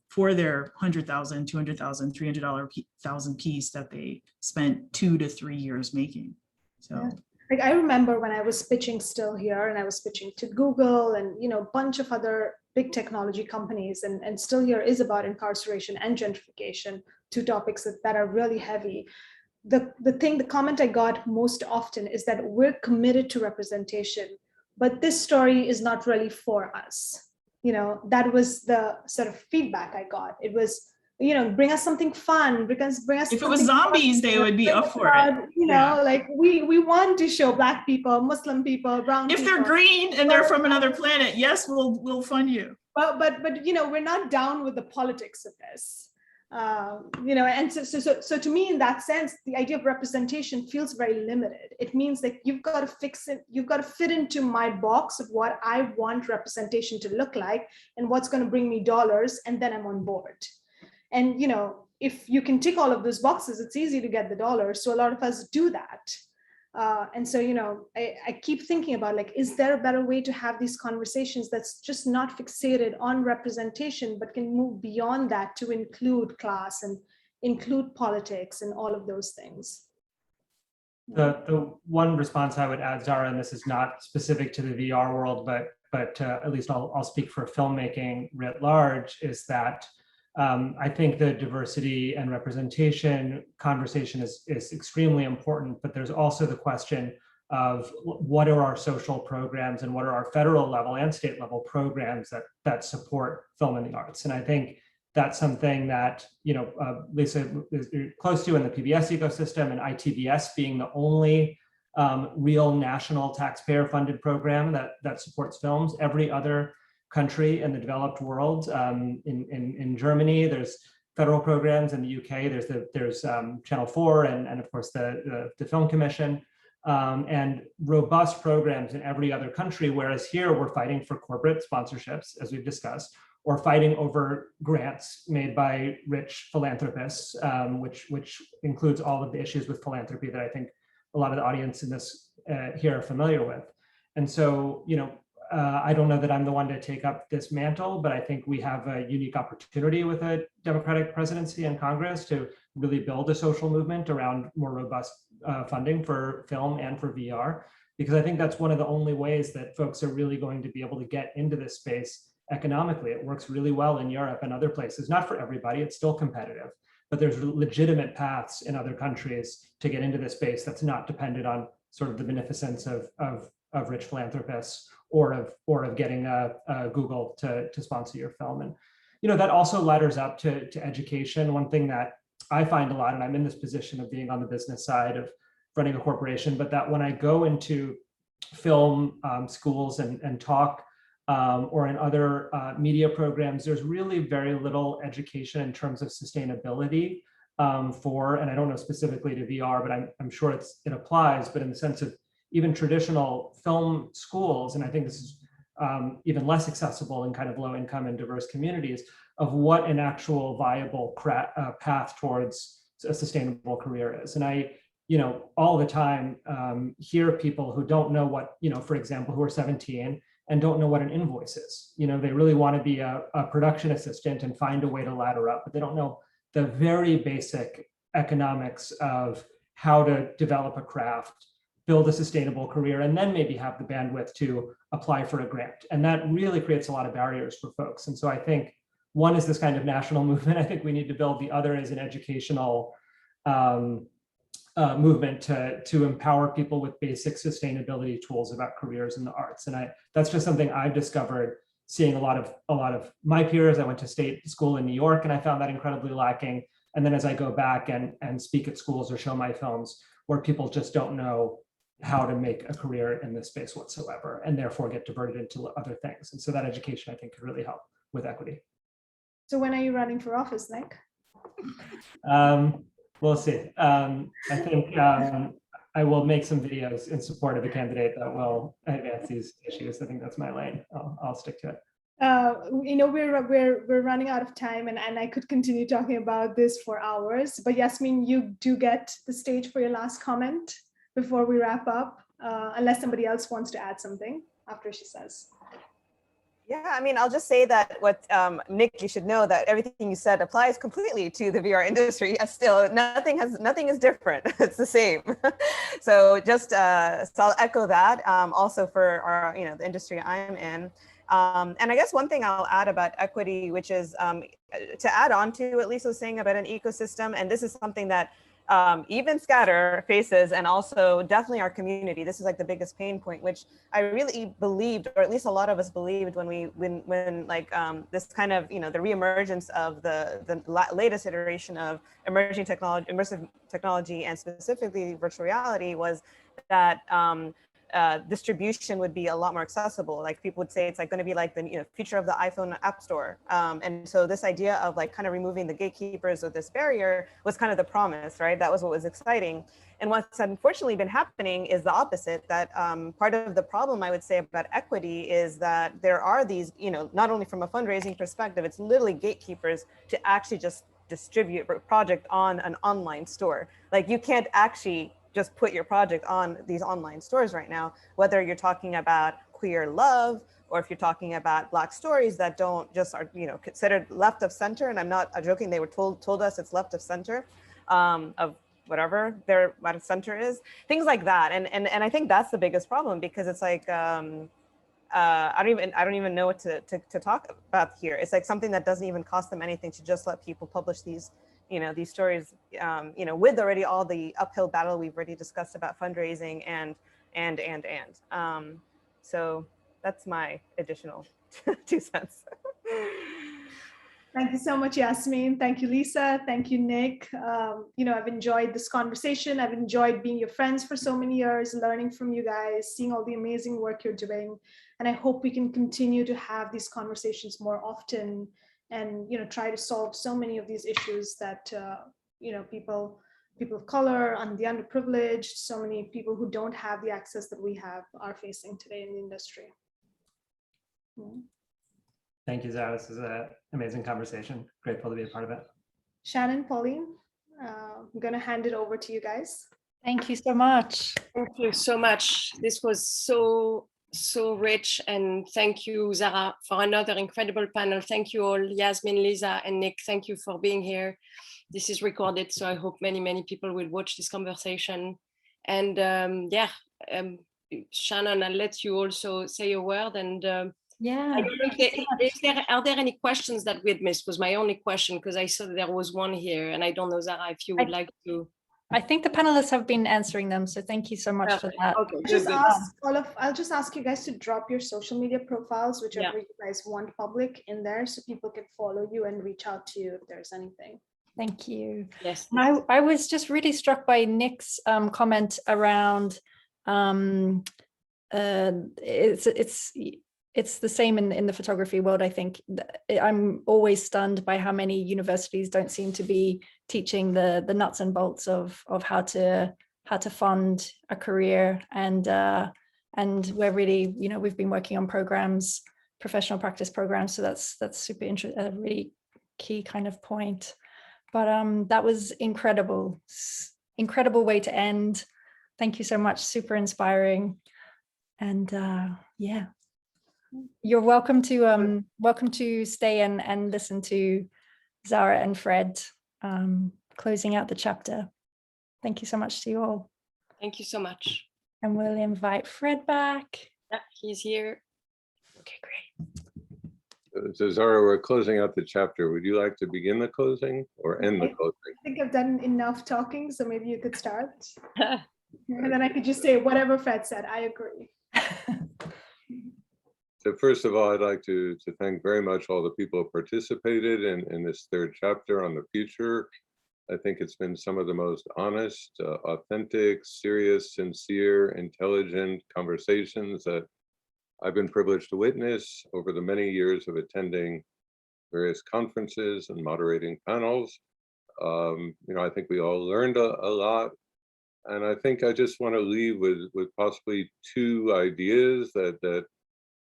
for their $100,000, $200,000, $300,000 piece that they spent 2 to 3 years making. So, I remember when I was pitching still here, and I was pitching to Google and a bunch of other big technology companies, and still here is about incarceration and gentrification, 2 topics that are really heavy. The comment I got most often is that we're committed to representation, but this story is not really for us. That was the sort of feedback I got. It was, bring us something fun, bring us. If it was zombies, they would be up for it. We want to show Black people, Muslim people, brown people. If they're green and they're from another planet, yes, we'll fund you. But we're not down with the politics of this. And so to me, in that sense, the idea of representation feels very limited. It means that you've got to fix it, you've got to fit into my box of what I want representation to look like and what's going to bring me dollars, and then I'm on board. And if you can tick all of those boxes, it's easy to get the dollars. So a lot of us do that. And so, I keep thinking about, is there a better way to have these conversations that's just not fixated on representation, but can move beyond that to include class and include politics and all of those things? The one response I would add, Zahra, and this is not specific to the VR world, but at least I'll speak for filmmaking writ large, is that I think the diversity and representation conversation is extremely important, but there's also the question of what are our social programs and what are our federal level and state level programs that support film and the arts. And I think that's something that, Lisa is close to in the PBS ecosystem, and ITBS being the only real national taxpayer funded program that supports films. Every other country in the developed world, in Germany, there's federal programs. In the UK, there's Channel 4 and of course the Film Commission, and robust programs in every other country. Whereas here we're fighting for corporate sponsorships, as we've discussed, or fighting over grants made by rich philanthropists, which includes all of the issues with philanthropy that I think a lot of the audience in this here are familiar with. And so, I don't know that I'm the one to take up this mantle, but I think we have a unique opportunity with a Democratic presidency and Congress to really build a social movement around more robust funding for film and for VR, because I think that's one of the only ways that folks are really going to be able to get into this space economically. It works really well in Europe and other places, not for everybody, it's still competitive, but there's legitimate paths in other countries to get into this space that's not dependent on sort of the beneficence of rich philanthropists or of getting Google to sponsor your film. And that also ladders up to education. One thing that I find a lot, and I'm in this position of being on the business side of running a corporation, but that when I go into film schools and talk or in other media programs, there's really very little education in terms of sustainability and I don't know specifically to VR, but I'm sure it applies, but in the sense of even traditional film schools, and I think this is even less accessible in kind of low income and diverse communities, of what an actual viable path towards a sustainable career is. And I, all the time hear people who don't know what, for example, who are 17 and don't know what an invoice is. They really want to be a production assistant and find a way to ladder up, but they don't know the very basic economics of how to develop a craft, build a sustainable career, and then maybe have the bandwidth to apply for a grant. And that really creates a lot of barriers for folks. And so I think one is this kind of national movement I think we need to build. The other is an educational movement to empower people with basic sustainability tools about careers in the arts. And that's just something I've discovered seeing a lot of my peers. I went to state school in New York and I found that incredibly lacking. And then as I go back and speak at schools or show my films, where people just don't know how to make a career in this space whatsoever, and therefore get diverted into other things. And so that education, I think, could really help with equity. So when are you running for office, Nick? We'll see. I think I will make some videos in support of a candidate that will advance these issues. I think that's my lane. I'll stick to it. We're running out of time, and I could continue talking about this for hours. But Yasmin, you do get the stage for your last comment before we wrap up, unless somebody else wants to add something after she says. Yeah, I mean, I'll just say that what Nick, you should know that everything you said applies completely to the VR industry. Still, nothing is different. It's the same. So just so I'll echo that. Also for our, the industry I'm in. And I guess one thing I'll add about equity, which is to add on to what Lisa was saying about an ecosystem, and this is something that even Scatter faces, and also definitely our community. This is like the biggest pain point, which I really believed, or at least a lot of us believed when like this kind of, the reemergence of the latest iteration of emerging technology, immersive technology, and specifically virtual reality, was that distribution would be a lot more accessible. Like people would say it's like going to be like the future of the iPhone App Store. And so this idea of like kind of removing the gatekeepers of this barrier was kind of the promise, right? That was what was exciting. And what's unfortunately been happening is the opposite, that part of the problem I would say about equity is that there are these, not only from a fundraising perspective, it's literally gatekeepers to actually just distribute a project on an online store. Like you can't actually just put your project on these online stores right now, whether you're talking about queer love, or if you're talking about Black stories that don't just are, considered left of center. And I'm not joking, they were told us it's left of center of whatever their center is, things like that. And I think that's the biggest problem, because it's like, I don't even know what to talk about here. It's like something that doesn't even cost them anything to just let people publish these, these stories, with already all the uphill battle we've already discussed about fundraising and. So that's my additional 2 cents. Thank you so much, Yasmin. Thank you, Lisa. Thank you, Nick. I've enjoyed this conversation. I've enjoyed being your friends for so many years, learning from you guys, seeing all the amazing work you're doing. And I hope we can continue to have these conversations more often and, try to solve so many of these issues that, people of color and the underprivileged, so many people who don't have the access that we have are facing today in the industry. Thank you, Zahra. This is an amazing conversation. Grateful to be a part of it. Shannon, Pauline, I'm going to hand it over to you guys. Thank you so much. Thank you so much. This was so rich. And thank you, Zahra, for another incredible panel. Thank you all, Yasmin, Lisa, and Nick. Thank you for being here. This is recorded, so I hope many people will watch this conversation. And Shannon, I'll let you also say a word. And yeah, are there any questions that we'd missed? Was my only question, because I saw there was one here, and I don't know, Zahra, if you would like to. I think the panelists have been answering them, so thank you so much for that. Okay, I'll just ask you guys to drop your social media profiles, whichever you guys want public in there, so people can follow you and reach out to you if there's anything. Thank you. Yes. I was just really struck by Nick's comment around it's the same in the photography world. I think I'm always stunned by how many universities don't seem to be teaching the nuts and bolts of how to fund a career, and we're really, we've been working on programs, professional practice programs, so that's super interesting, a really key kind of point. But that was incredible way to end. Thank you so much, super inspiring. And yeah, you're welcome to stay and listen to Zahra and Fred closing out the chapter. Thank you so much to you all. Thank you so much. And we'll invite Fred back. Yeah, he's here. Okay, great. So Zahra, we're closing out the chapter. Would you like to begin the closing or end the closing? I think I've done enough talking, so maybe you could start. And then I could just say whatever Fred said, I agree. So first of all, I'd like to thank very much all the people who participated in this third chapter on the future. I think it's been some of the most honest, authentic, serious, sincere, intelligent conversations that I've been privileged to witness over the many years of attending various conferences and moderating panels. I think we all learned a lot. And I think I just want to leave with possibly 2 ideas that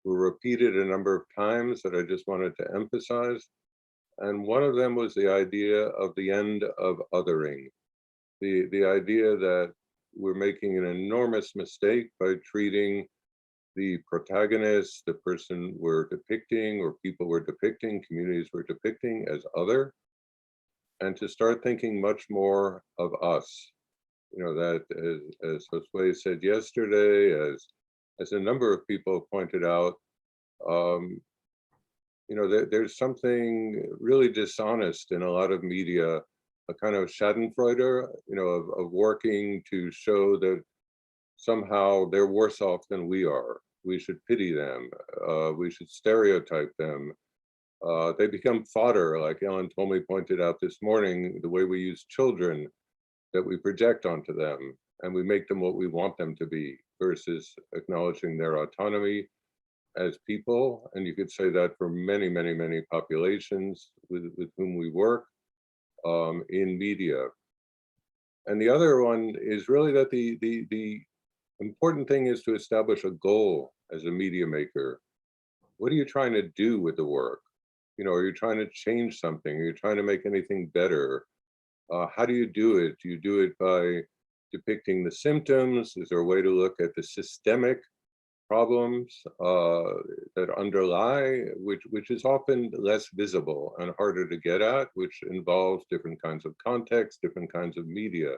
were repeated a number of times that I just wanted to emphasize. And one of them was the idea of the end of othering. The idea that we're making an enormous mistake by treating the protagonist, the person we're depicting, or people we're depicting, communities we're depicting, as other, and to start thinking much more of us. That as Josue said yesterday, as a number of people pointed out, there's something really dishonest in a lot of media, a kind of schadenfreude, of working to show that somehow they're worse off than we are. We should pity them. We should stereotype them. They become fodder, like Ellen Tolmie pointed out this morning, the way we use children, that we project onto them, and we make them what we want them to be, versus acknowledging their autonomy as people. And you could say that for many populations with whom we work in media. And the other one is really that the important thing is to establish a goal as a media maker. What are you trying to do with the work? Are you trying to change something? Are you trying to make anything better? How do you do it? Do you do it by depicting the symptoms? Is there a way to look at the systemic problems that underlie, which is often less visible and harder to get at, which involves different kinds of context, different kinds of media?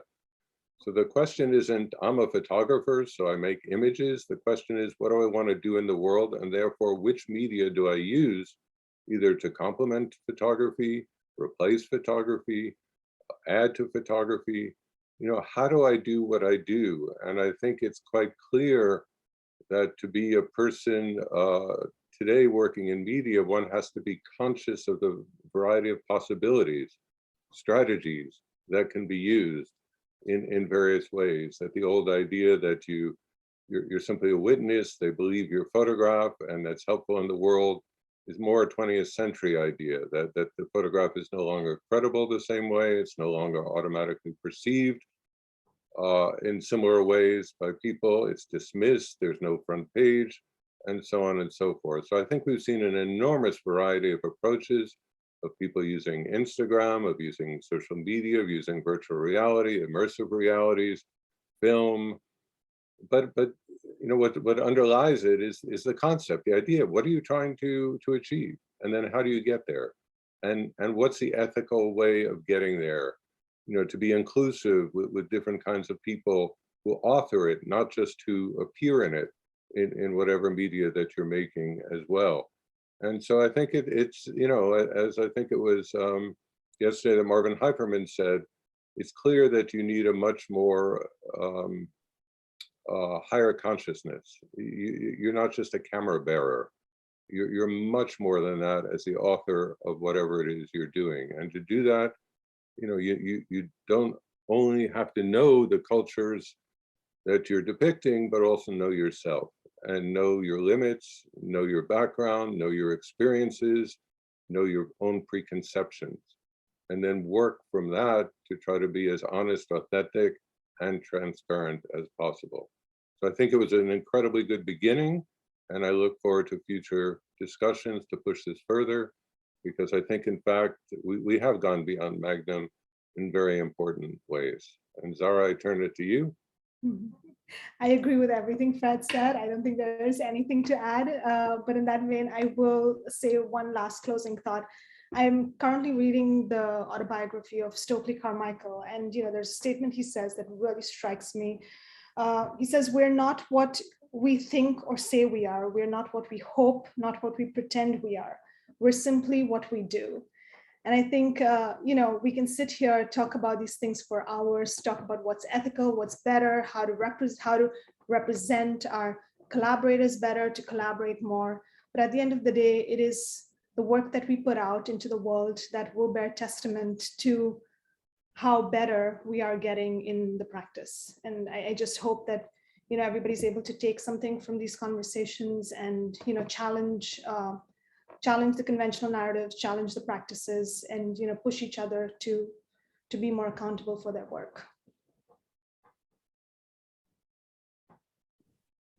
So the question isn't, I'm a photographer, so I make images. The question is, what do I want to do in the world? And therefore, which media do I use either to complement photography, replace photography, add to photography? You know, how do I do what I do? And I think it's quite clear that to be a person today working in media, one has to be conscious of the variety of possibilities, strategies that can be used in various ways. That the old idea that you're simply a witness, they believe your photograph, and that's helpful in the world, is more a 20th century idea, that the photograph is no longer credible the same way, it's no longer automatically perceived in similar ways by people, it's dismissed, there's no front page, and so on and so forth. So I think we've seen an enormous variety of approaches of people using Instagram, of using social media, of using virtual reality, immersive realities, film. But you know, what underlies it is the concept, the idea. What are you trying to achieve? And then how do you get there? And what's the ethical way of getting there? You know, to be inclusive with different kinds of people who author it, not just to appear in it, in whatever media that you're making as well. And so I think it's, you know, as I think it was yesterday that Marvin Heiferman said, it's clear that you need a much more higher consciousness. You're not just a camera bearer. You're much more than that as the author of whatever it is you're doing. And to do that, you know, you don't only have to know the cultures that you're depicting, but also know yourself and know your limits, know your background, know your experiences, know your own preconceptions, and then work from that to try to be as honest, authentic, and transparent as possible. So I think it was an incredibly good beginning, and I look forward to future discussions to push this further, because I think, in fact, we have gone beyond Magnum in very important ways. And Zahra, I turn it to you. I agree with everything Fred said. I don't think there is anything to add, but in that vein, I will say one last closing thought. I'm currently reading the autobiography of Stokely Carmichael, and you know, there's a statement he says that really strikes me. He says, "We're not what we think or say we are. We're not what we hope, not what we pretend we are. We're simply what we do." And I think, you know, we can sit here, talk about these things for hours, talk about what's ethical, what's better, how to represent our collaborators better, to collaborate more. But at the end of the day, it is the work that we put out into the world that will bear testament to how better we are getting in the practice. And I just hope that, you know, everybody's able to take something from these conversations and, you know, challenge the conventional narratives, challenge the practices, and, you know, push each other to be more accountable for their work.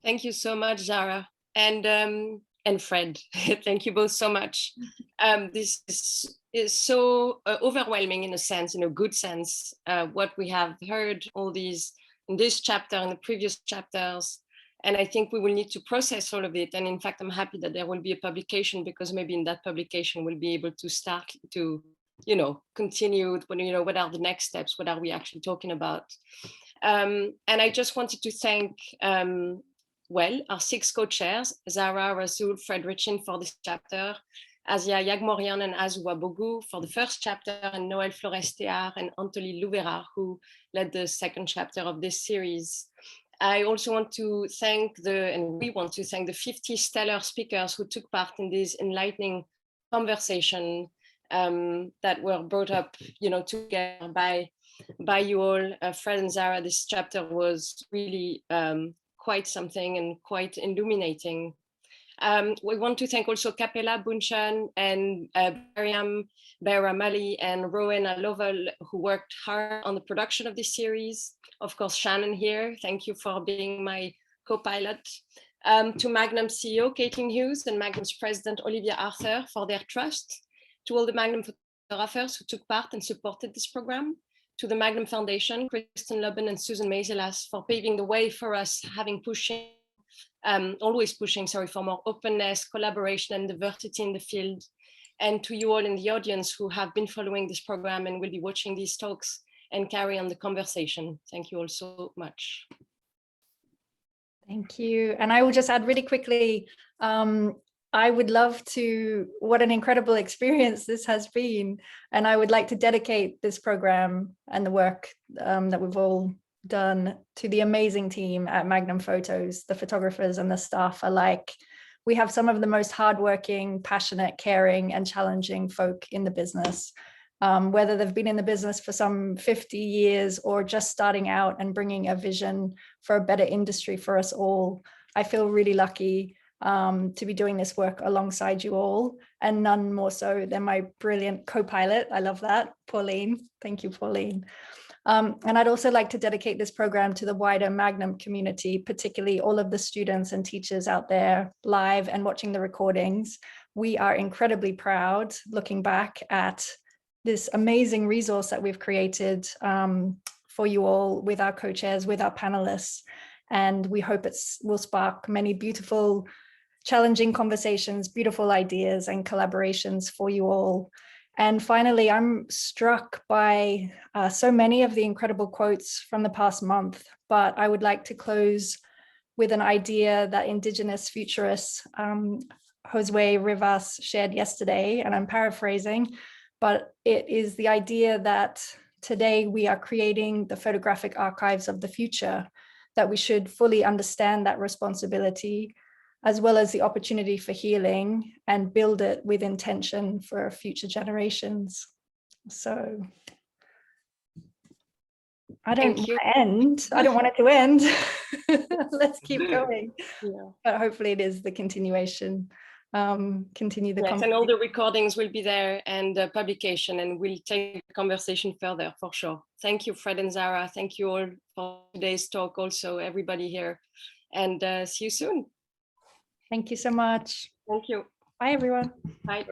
Thank you so much, Zahra, and Fred. Thank you both so much. This is so overwhelming in a sense, in a good sense, what we have heard, all these in this chapter and the previous chapters. And I think we will need to process all of it. And in fact, I'm happy that there will be a publication, because maybe in that publication we'll be able to start to, you know, continue, you know, what are the next steps? What are we actually talking about? And I just wanted to thank, well, our 6 co-chairs, Zahra, Rasool, Fred Ritchin for this chapter, Asia Yagmorian and Azua Bogu for the first chapter, and Noël Flores-Théard and Anthony Louvera, who led the second chapter of this series. I also want to thank we want to thank the 50 stellar speakers who took part in this enlightening conversation that were brought up, you know, together by you all. Fred and Zahra, this chapter was really quite something and quite illuminating. We want to thank also Capella Bunchan and Mariam Bayramali and Rowena Lovell, who worked hard on the production of this series. Of course, Shannon here, thank you for being my co-pilot. To Magnum CEO Caitlin Hughes and Magnum's president Olivia Arthur for their trust. To all the Magnum photographers who took part and supported this program. To the Magnum Foundation, Kristen Lubben and Susan Mezelas for paving the way for us, always pushing, for more openness, collaboration, and diversity in the field. And to you all in the audience who have been following this program and will be watching these talks, and carry on the conversation. Thank you all so much. Thank you. And I will just add really quickly, I would love to, what an incredible experience this has been. And I would like to dedicate this program and the work that we've all done to the amazing team at Magnum Photos, the photographers and the staff alike. We have some of the most hardworking, passionate, caring, and challenging folk in the business. Whether they've been in the business for some 50 years or just starting out and bringing a vision for a better industry for us all. I feel really lucky to be doing this work alongside you all, and none more so than my brilliant co-pilot. I love that, Pauline. Thank you, Pauline. And I'd also like to dedicate this program to the wider Magnum community, particularly all of the students and teachers out there live and watching the recordings. We are incredibly proud looking back at this amazing resource that we've created for you all with our co-chairs, with our panelists. And we hope it will spark many beautiful, challenging conversations, beautiful ideas and collaborations for you all. And finally, I'm struck by so many of the incredible quotes from the past month, but I would like to close with an idea that Indigenous futurist Josue Rivas shared yesterday, and I'm paraphrasing, but it is the idea that today we are creating the photographic archives of the future, that we should fully understand that responsibility, as well as the opportunity for healing, and build it with intention for future generations. So I don't want to end. I don't want it to end. Let's keep going. Yeah. But hopefully it is the continuation. Continue the conversation. And all the recordings will be there, and the publication, and we'll take the conversation further for sure. Thank you, Fred and Zahra. Thank you all for today's talk, also everybody here, and see you soon. Thank you so much. Thank you. Bye, everyone. Bye.